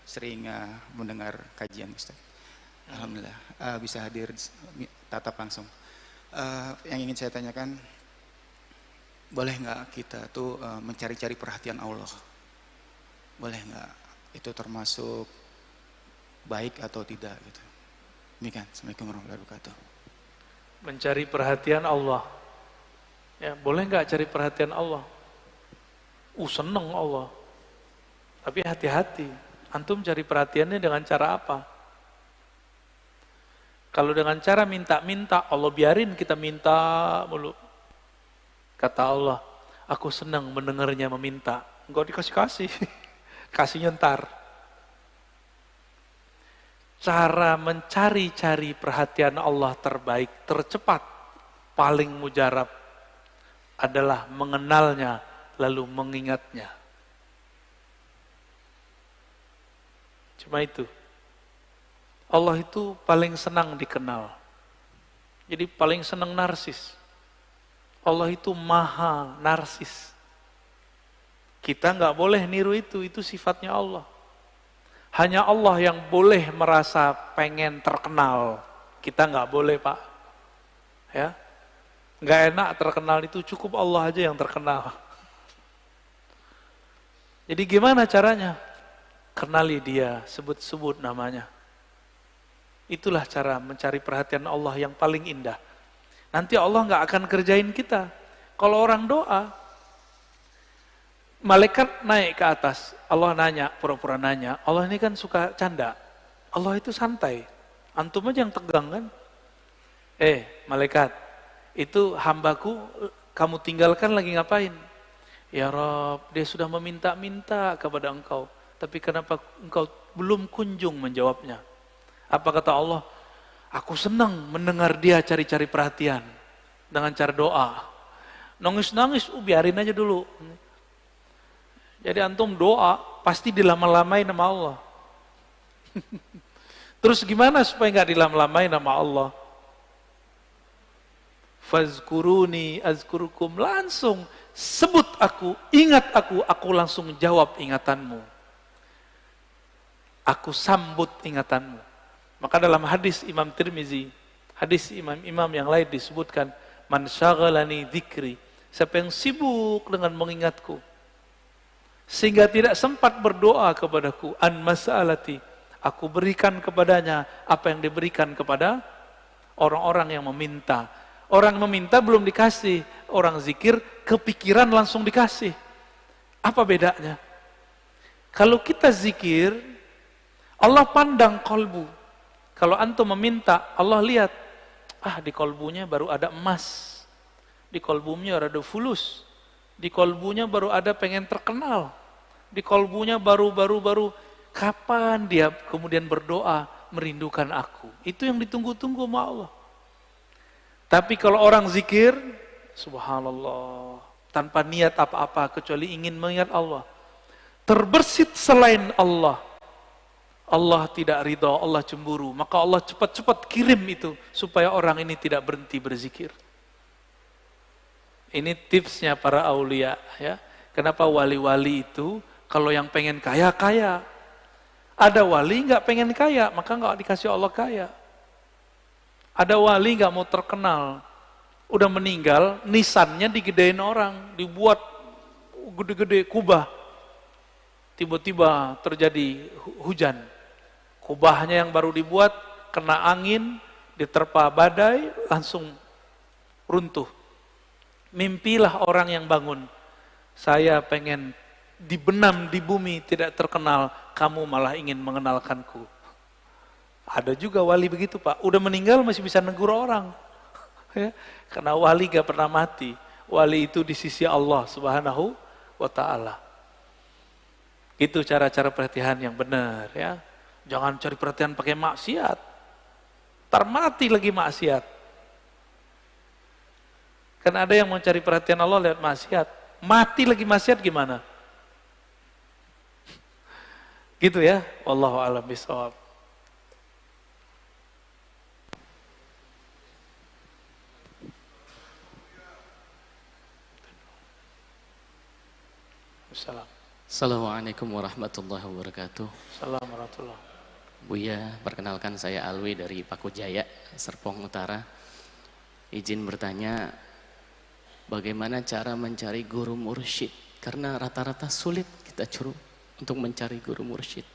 Sering mendengar kajian Ustadz. Alhamdulillah bisa hadir tatap langsung. Yang ingin saya tanyakan, boleh nggak kita tuh mencari-cari perhatian Allah? Boleh nggak? Itu termasuk baik atau tidak gitu? Demikian. Assalamualaikum warahmatullahi wabarakatuh. Mencari perhatian Allah. Ya, boleh nggak cari perhatian Allah? Seneng Allah. Tapi hati-hati. Antum cari perhatiannya dengan cara apa? Kalau dengan cara minta-minta, Allah biarin kita minta mulu. Kata Allah, aku senang mendengarnya meminta. Enggak dikasih-kasih. Kasihnya ntar. Cara mencari-cari perhatian Allah terbaik, tercepat, paling mujarab adalah mengenalnya lalu mengingatnya. Cuma itu. Allah itu paling senang dikenal. Jadi paling senang narsis. Allah itu maha narsis. Kita nggak boleh niru itu sifatnya Allah. Hanya Allah yang boleh merasa pengen terkenal. Kita nggak boleh, Pak. Ya, nggak enak terkenal itu, cukup Allah aja yang terkenal. Jadi gimana caranya? Kenali dia, sebut-sebut namanya. Itulah cara mencari perhatian Allah yang paling indah. Nanti Allah nggak akan kerjain kita. Kalau orang doa, malaikat naik ke atas, Allah nanya, pura-pura nanya, Allah ini kan suka canda, Allah itu santai. Antum aja yang tegang kan? Malaikat, itu hambaku kamu tinggalkan lagi ngapain? Ya Rabb, dia sudah meminta-minta kepada engkau, tapi kenapa engkau belum kunjung menjawabnya? Apa kata Allah? Aku senang mendengar dia cari-cari perhatian dengan cara doa. Nangis-nangis, biarin aja dulu. Jadi antum doa, pasti dilama-lamain sama Allah. Terus gimana supaya nggak dilama-lamain sama Allah? Fazkuruni azkurukum, langsung sebut aku, ingat aku langsung jawab ingatanmu. Aku sambut ingatanmu. Maka dalam hadis Imam Tirmizi, hadis imam-imam yang lain disebutkan, man syaghalani dzikri, siapa yang sibuk dengan mengingatku sehingga tidak sempat berdoa kepadaku, an mas'alati, aku berikan kepadanya apa yang diberikan kepada orang-orang yang meminta. Orang meminta belum dikasih, orang zikir kepikiran langsung dikasih. Apa bedanya? Kalau kita zikir, Allah pandang kolbu. Kalau antum meminta, Allah lihat, di kolbunya baru ada emas, di kolbunya ada fulus, di kolbunya baru ada pengen terkenal, di kolbunya baru kapan dia kemudian berdoa merindukan aku. Itu yang ditunggu-tunggu sama Allah. Tapi kalau orang zikir, subhanallah, tanpa niat apa-apa kecuali ingin mengingat Allah, terbersit selain Allah, Allah tidak ridha, Allah cemburu, maka Allah cepat-cepat kirim itu supaya orang ini tidak berhenti berzikir. Ini tipsnya para aulia, ya. Kenapa wali-wali itu kalau yang pengen kaya, kaya. Ada wali nggak pengen kaya, maka nggak dikasih Allah kaya. Ada wali nggak mau terkenal, udah meninggal, nisannya digedein orang, dibuat gede-gede kubah. Tiba-tiba terjadi hujan, kubahnya yang baru dibuat kena angin, diterpa badai, langsung runtuh. Mimpilah orang yang bangun, saya pengen dibenam di bumi tidak terkenal, kamu malah ingin mengenalkanku. Ada juga wali begitu Pak, udah meninggal masih bisa negur orang. Ya, karena wali gak pernah mati. Wali itu di sisi Allah Subhanahu wa ta'ala. Itu cara-cara perhatian yang benar, ya. Jangan cari perhatian pakai maksiat. Ntar mati lagi maksiat. Kan ada yang mau cari perhatian Allah lewat maksiat. Mati lagi maksiat gimana? Gitu ya. Wallahu a'lam bishawab. Assalamualaikum warahmatullahi wabarakatuh. Assalamualaikum warahmatullahi. Buya, perkenalkan saya Alwi dari Paku Jaya, Serpong Utara. Izin bertanya, bagaimana cara mencari guru mursyid? Karena rata-rata sulit kita untuk mencari guru mursyid.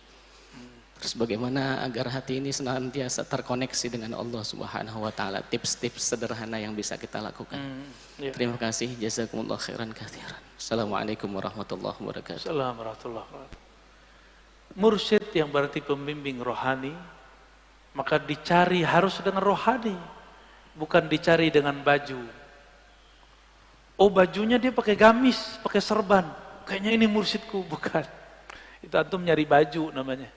Terus bagaimana agar hati ini senantiasa terkoneksi dengan Allah Subhanahu wa taala? Tips-tips sederhana yang bisa kita lakukan. Ya. Terima kasih, jazakumullah khairan katsiran. Assalamualaikum warahmatullahi wabarakatuh. Assalamualaikum warahmatullahi wabarakatuh. Mursyid yang berarti pembimbing rohani, maka dicari harus dengan rohani, bukan dicari dengan baju. Oh, bajunya dia pakai gamis, pakai serban, kayaknya ini mursyidku. Bukan, itu antum nyari baju namanya.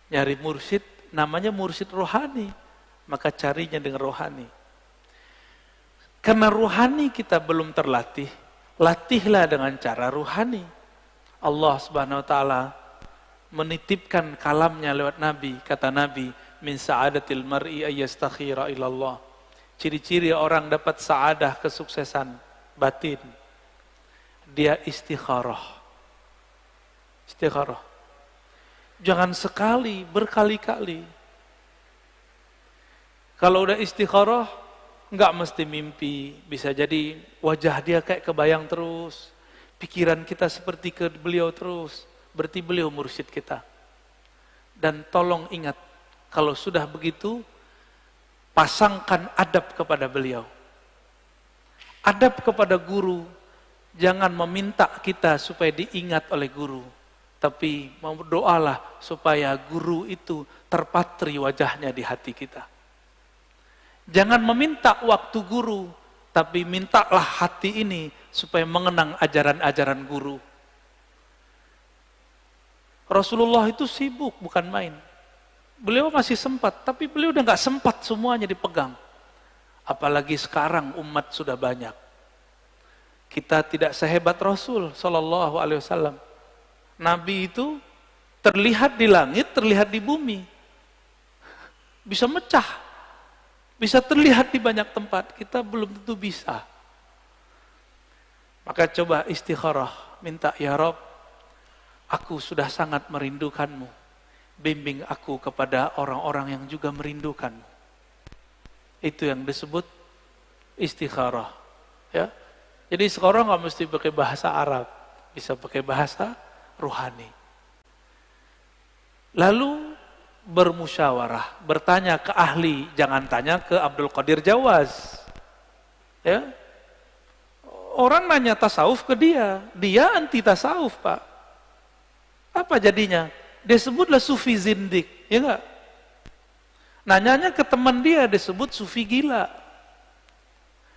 Nyari mursyid, namanya mursyid rohani, maka carinya dengan rohani. Karena rohani kita belum terlatih, latihlah dengan cara rohani. Allah Subhanahu wa taala menitipkan kalamnya lewat Nabi, kata Nabi, min sa'adatil mar'i ayyastakhira ilallah. Ciri-ciri orang dapat sa'adah, kesuksesan batin, dia istikharah. Istikharah. Jangan sekali, berkali-kali. Kalau udah istikharah, enggak mesti mimpi, bisa jadi wajah dia kayak kebayang terus, pikiran kita seperti ke beliau terus, berarti beliau mursyid kita. Dan tolong ingat, kalau sudah begitu, pasangkan adab kepada beliau. Adab kepada guru, jangan meminta kita supaya diingat oleh guru. Tapi berdoalah supaya guru itu terpatri wajahnya di hati kita. Jangan meminta waktu guru, tapi mintalah hati ini supaya mengenang ajaran-ajaran guru. Rasulullah itu sibuk, bukan main. Beliau masih sempat, tapi beliau udah gak sempat semuanya dipegang. Apalagi sekarang umat sudah banyak. Kita tidak sehebat Rasul Sallallahu Alaihi Wasallam. Nabi itu terlihat di langit, terlihat di bumi. Bisa mecah. Bisa terlihat di banyak tempat. Kita belum tentu bisa. Maka coba istikharah. Minta, ya Rabb, aku sudah sangat merindukanmu. Bimbing aku kepada orang-orang yang juga merindukanmu. Itu yang disebut istikharah. Ya. Jadi sekarang nggak mesti pakai bahasa Arab. Bisa pakai bahasa ruhani. Lalu bermusyawarah, bertanya ke ahli, jangan tanya ke Abdul Qadir Jawaz. Ya. Orang nanya tasawuf ke dia anti tasawuf, Pak. Apa jadinya? Dia sebutlah sufi zindik, ya enggak? Nanyanya ke teman dia disebut sufi gila.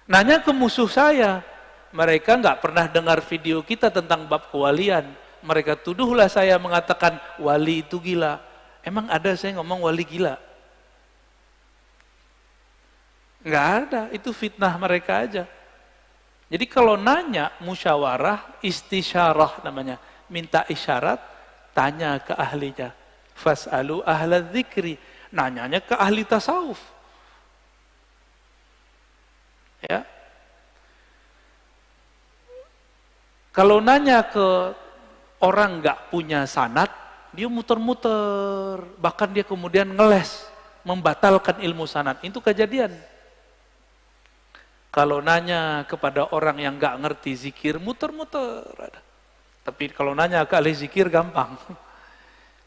Nanya ke musuh saya, mereka enggak pernah dengar video kita tentang bab kewalian. Mereka tuduhlah saya mengatakan wali itu gila. Emang ada saya ngomong wali gila? Enggak ada, itu fitnah mereka aja. Jadi kalau nanya musyawarah, istisyarah namanya, minta isyarat, tanya ke ahlinya. Fas'alu ahla dzikri, nanyanya ke ahli tasawuf. Ya. Kalau nanya ke orang nggak punya sanad, dia muter-muter, bahkan dia kemudian ngeles, membatalkan ilmu sanad. Itu kejadian. Kalau nanya kepada orang yang nggak ngerti zikir, muter-muter. Tapi kalau nanya ke ahli zikir gampang.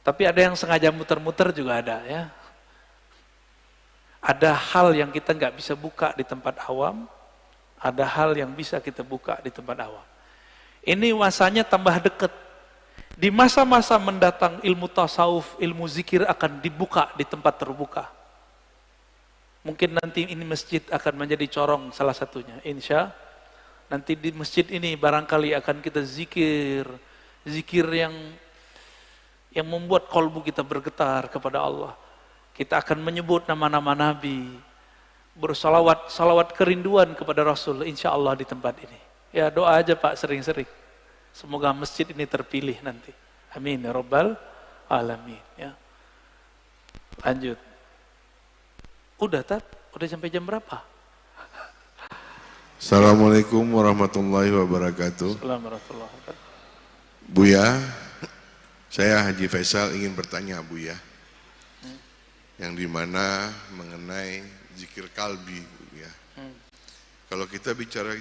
Tapi ada yang sengaja muter-muter juga ada, ya. Ada hal yang kita nggak bisa buka di tempat awam, ada hal yang bisa kita buka di tempat awam. Ini masanya tambah dekat. Di masa-masa mendatang ilmu tasawuf, ilmu zikir akan dibuka di tempat terbuka. Mungkin nanti ini masjid akan menjadi corong salah satunya, insya. Nanti di masjid ini barangkali akan kita zikir, zikir yang membuat kolbu kita bergetar kepada Allah. Kita akan menyebut nama-nama Nabi, bersalawat, salawat kerinduan kepada Rasul, insya Allah di tempat ini. Ya doa aja Pak sering-sering. Semoga masjid ini terpilih nanti. Amin ya Rabbal Alamin. Ya. Lanjut. Udah Tat? Udah sampai jam berapa? Assalamualaikum warahmatullahi wabarakatuh. Assalamualaikum warahmatullahi wabarakatuh. Buya, saya Haji Faisal ingin bertanya Buya. Yang dimana mengenai zikir kalbi Buya. Kalau kita bicara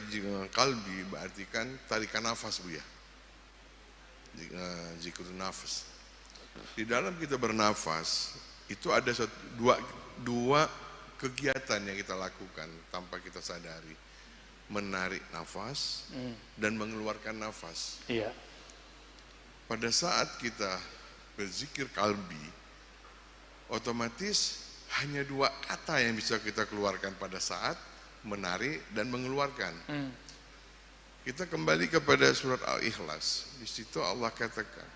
kalbi berarti kan tarikan nafas Buya. Zikir nafas. Di dalam kita bernafas itu ada dua kegiatan yang kita lakukan tanpa kita sadari. Menarik nafas dan mengeluarkan nafas. Iya. Pada saat kita berzikir kalbi, otomatis hanya dua kata yang bisa kita keluarkan pada saat menarik dan mengeluarkan. Kita kembali kepada surat Al-Ikhlas. Di situ Allah katakan,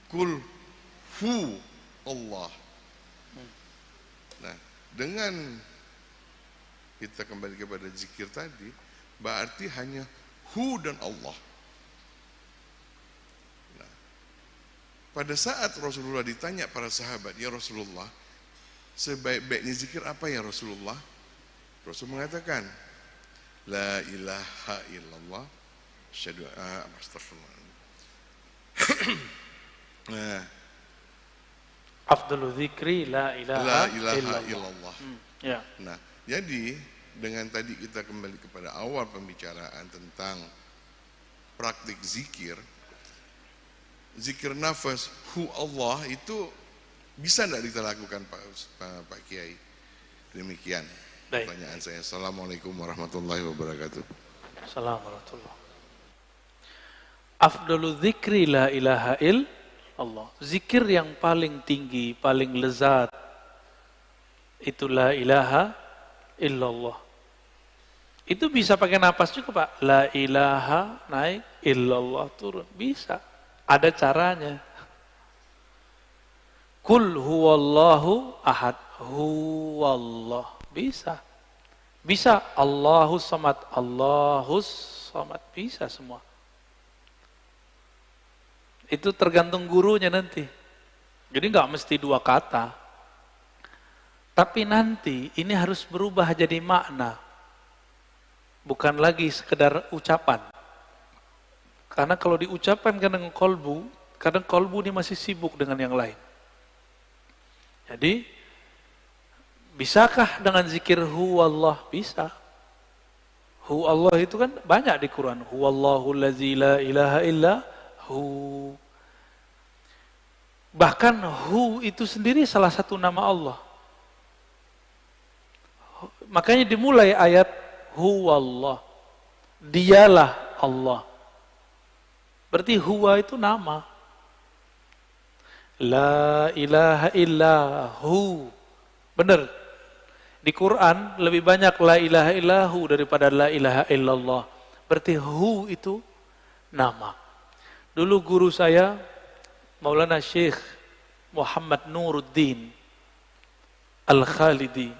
Kul hu Allah. Nah, dengan kita kembali kepada zikir tadi, berarti hanya hu dan Allah. Nah, pada saat Rasulullah ditanya para sahabat, ya Rasulullah, sebaik-baiknya zikir apa ya Rasulullah? Rasul mengatakan, La ilaha illallah, asyhadu astagfirullah. Nah, Afdhalu dzikri la ilaha illallah. Ya. Nah, jadi dengan tadi kita kembali kepada awal pembicaraan tentang praktik zikir, zikir nafas hu Allah itu bisa tidak kita lakukan Pak Kiai? Demikian pertanyaan saya. Assalamualaikum warahmatullahi wabarakatuh. Assalamualaikum warahmatullahi wabarakatuh. Afdalu dzikri la ilaha illallah. Zikir yang paling tinggi, paling lezat, itu la ilaha illallah. Itu bisa pakai napas juga Pak. La ilaha naik, illallah turun. Bisa. Ada caranya. Kul huwallahu ahad. Huwallah. Bisa. Bisa. Allahus samad. Allahus samad. Bisa semua. Itu tergantung gurunya nanti. Jadi nggak mesti 2 kata. Tapi nanti ini harus berubah jadi makna. Bukan lagi sekedar ucapan. Karena kalau diucapkan kadang kolbu ini masih sibuk dengan yang lain. Jadi, bisakah dengan zikir huwallah? Bisa. Huwallah itu kan banyak di Quran. Huwallahu lazi la ilaha illa hu. Bahkan hu itu sendiri salah satu nama Allah. Makanya dimulai ayat huwallah. Dialah Allah. Berarti huwa itu nama. La ilaha illa hu. Benar. Di Quran lebih banyak la ilaha illahu daripada la ilaha illallah. Berarti hu itu nama. Dulu guru saya Maulana Syekh Muhammad Nuruddin Al-Khalidi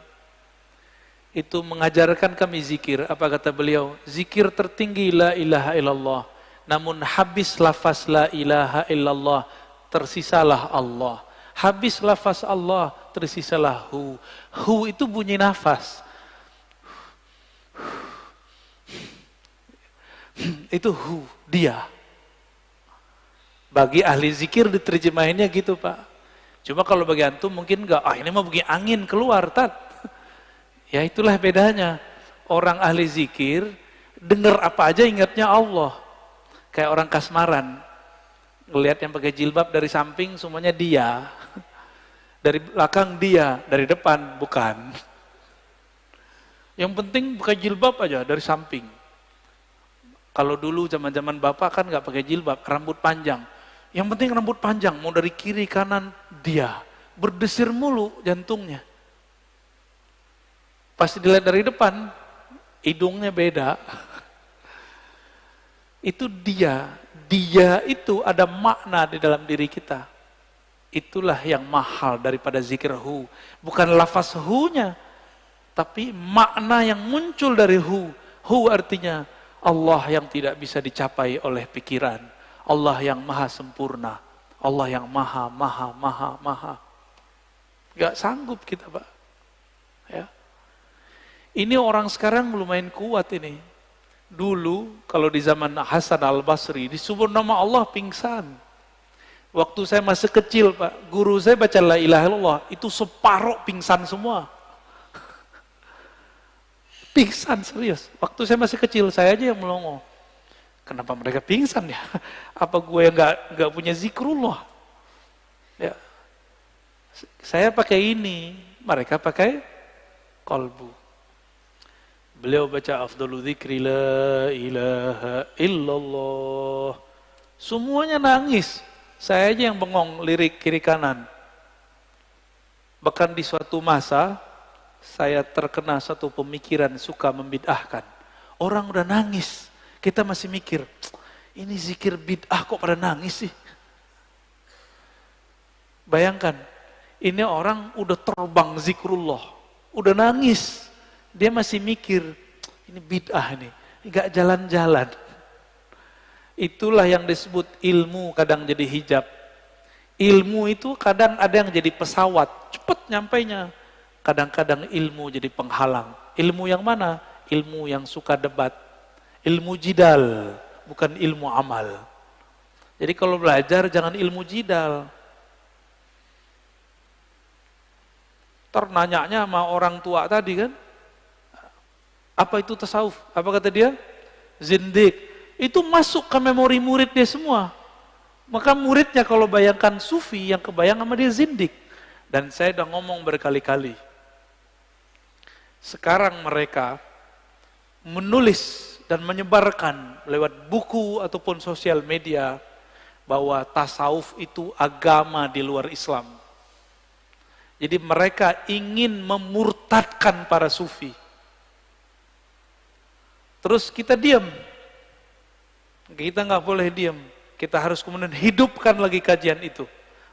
itu mengajarkan kami zikir. Apa kata beliau? Zikir tertinggi la ilaha illallah. Namun habis lafaz la ilaha illallah tersisalah Allah. Habis lafaz Allah tersisalah hu. Hu itu bunyi nafas. Itu hu, dia. Bagi ahli zikir diterjemahinnya gitu Pak. Cuma kalau bagi antum mungkin enggak, ini mah bunyi angin keluar, tat. Ya itulah bedanya. Orang ahli zikir, dengar apa aja ingatnya Allah. Kayak orang kasmaran. Ngelihat yang pakai jilbab dari samping semuanya dia. Dari belakang dia, dari depan bukan. Yang penting pakai jilbab aja dari samping. Kalau dulu zaman-zaman bapak kan nggak pakai jilbab, rambut panjang. Yang penting rambut panjang, mau dari kiri kanan dia. Berdesir mulu jantungnya. Pasti dilihat dari depan, hidungnya beda. Itu dia. Dia itu ada makna di dalam diri kita. Itulah yang mahal daripada zikir hu. Bukan lafaz hu-nya, tapi makna yang muncul dari hu. Hu artinya Allah yang tidak bisa dicapai oleh pikiran. Allah yang maha sempurna. Allah yang maha. Gak sanggup kita Pak. Ya. Ini orang sekarang lumayan kuat ini. Dulu kalau di zaman Hasan Al-Basri disebut nama Allah pingsan. Waktu saya masih kecil Pak, guru saya baca la ilaha illallah, itu separuh pingsan semua. Pingsan serius. Waktu saya masih kecil, saya aja yang melongo. Kenapa mereka pingsan ya? Apa gue yang nggak punya zikrullah? Ya. Saya pakai ini, mereka pakai kolbu. Beliau baca afdalu dzikri la ilaha illallah. Semuanya nangis. Saya aja yang bengong lirik kiri kanan. Bahkan di suatu masa saya terkena satu pemikiran suka membid'ahkan. Orang udah nangis, kita masih mikir, ini zikir bid'ah kok pada nangis sih? Bayangkan, ini orang udah terbang zikrullah, udah nangis. Dia masih mikir, ini bid'ah nih, gak jalan-jalan. Itulah yang disebut ilmu kadang jadi hijab. Ilmu itu kadang ada yang jadi pesawat, cepet nyampainya. Kadang-kadang ilmu jadi penghalang. Ilmu yang mana? Ilmu yang suka debat. Ilmu jidal, bukan ilmu amal. Jadi kalau belajar jangan ilmu jidal. Nanyanya sama orang tua tadi kan, apa itu tasawuf? Apa kata dia? Zindik. Itu masuk ke memori murid dia semua. Maka muridnya kalau bayangkan sufi, yang kebayang sama dia zindik. Dan saya udah ngomong berkali-kali. Sekarang mereka menulis dan menyebarkan lewat buku ataupun sosial media bahwa tasawuf itu agama di luar Islam. Jadi mereka ingin memurtadkan para sufi. Terus kita diam. Kita nggak boleh diam. Kita harus kemudian hidupkan lagi kajian itu.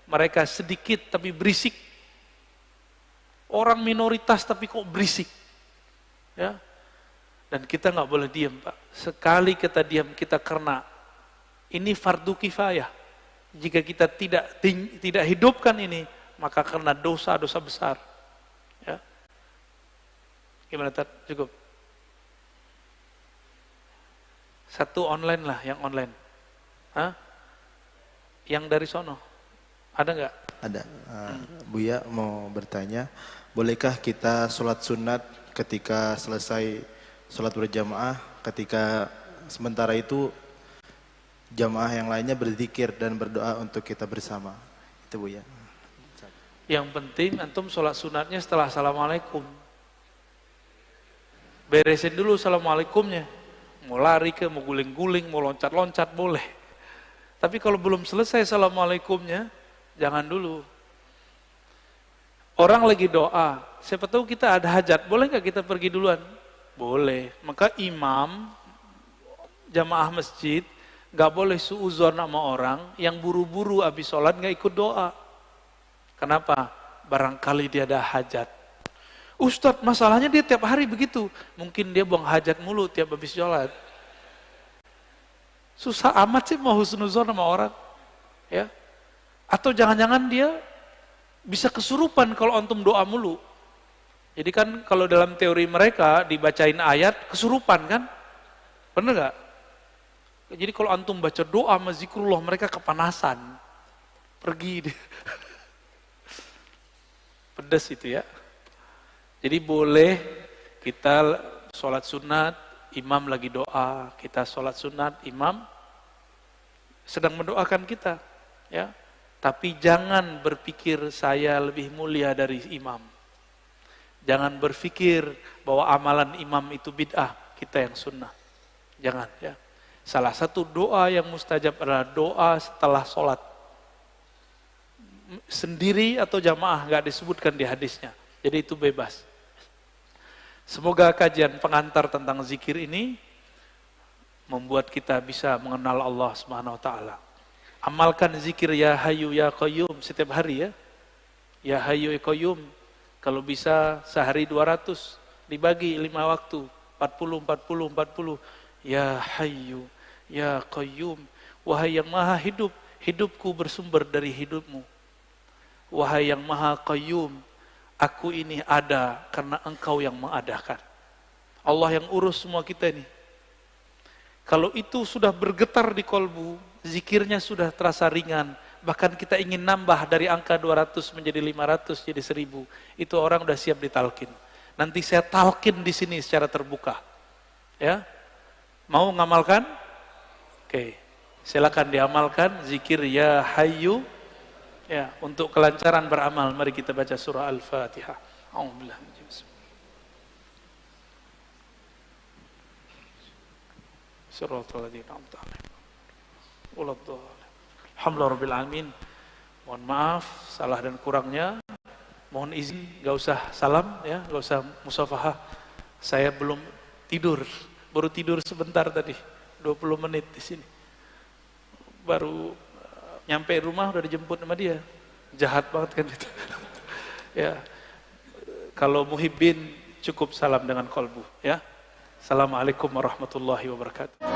Mereka sedikit tapi berisik. Orang minoritas tapi kok berisik. Ya. Dan kita nggak boleh diam, Pak. Sekali kita diam, kita kena. Ini fardu kifayah. Jika kita tidak hidupkan ini, maka kena dosa-dosa besar. Ya. Gimana, Tat? Cukup? Satu online lah, yang online. Hah? Yang dari sono? Ada nggak? Ada. Buya mau bertanya, bolehkah kita sholat sunat ketika selesai sholat berjamaah, ketika sementara itu jamaah yang lainnya berzikir dan berdoa untuk kita bersama? Itu Buya. Yang penting antum sholat sunatnya setelah assalamualaikum. Beresin dulu assalamualaikumnya. Mau lari ke, mau guling-guling, mau loncat-loncat boleh. Tapi kalau belum selesai assalamualaikumnya, jangan dulu. Orang lagi doa, siapa tahu kita ada hajat, boleh nggak kita pergi duluan? Boleh. Maka imam, jamaah masjid, nggak boleh suuzon sama orang yang buru-buru habis sholat nggak ikut doa. Kenapa? Barangkali dia ada hajat. Ustadz, masalahnya dia tiap hari begitu. Mungkin dia buang hajat mulu tiap habis sholat. Susah amat sih mau husnuzon sama orang. Ya. Atau jangan-jangan dia bisa kesurupan kalau antum doa mulu. Jadi kan kalau dalam teori mereka dibacain ayat kesurupan kan? Bener gak? Jadi kalau antum baca doa sama zikrullah mereka kepanasan. Pergi dia. Pedas itu ya. Jadi boleh kita sholat sunat, imam lagi doa, kita sholat sunat, imam sedang mendoakan kita, ya. Tapi jangan berpikir saya lebih mulia dari imam. Jangan berpikir bahwa amalan imam itu bid'ah, kita yang sunnah. Jangan, ya. Salah satu doa yang mustajab adalah doa setelah sholat. Sendiri atau jamaah, nggak disebutkan di hadisnya. Jadi itu bebas. Semoga kajian pengantar tentang zikir ini membuat kita bisa mengenal Allah Subhanahu wa taala. Amalkan zikir ya Hayyu ya Qayyum setiap hari ya. Ya Hayyu ya Qayyum. Kalau bisa sehari 200 dibagi 5 waktu, 40. Ya Hayyu ya Qayyum. Wahai yang Maha hidup, hidupku bersumber dari hidupmu. Wahai yang Maha Qayyum, aku ini ada karena engkau yang mengadakan. Allah yang urus semua kita ini. Kalau itu sudah bergetar di kolbu, zikirnya sudah terasa ringan, bahkan kita ingin nambah dari angka 200 menjadi 500 jadi 1000, itu orang udah siap ditalkin. Nanti saya talkin di sini secara terbuka. Ya. Mau ngamalkan? Oke. Silakan diamalkan zikir ya Hayyu. Ya, untuk kelancaran beramal, mari kita baca surah Al-Fatihah. A'udzubillah minasy Alhamdulillahirabbil alamin. Mohon maaf salah dan kurangnya. Mohon izin, gak usah salam ya, gak usah musafahah. Saya belum tidur, baru tidur sebentar tadi, 20 menit di sini. Baru nyampe rumah udah dijemput sama dia. Jahat banget kan itu. Ya. Kalau muhibbin cukup salam dengan kolbu ya. Assalamualaikum warahmatullahi wabarakatuh.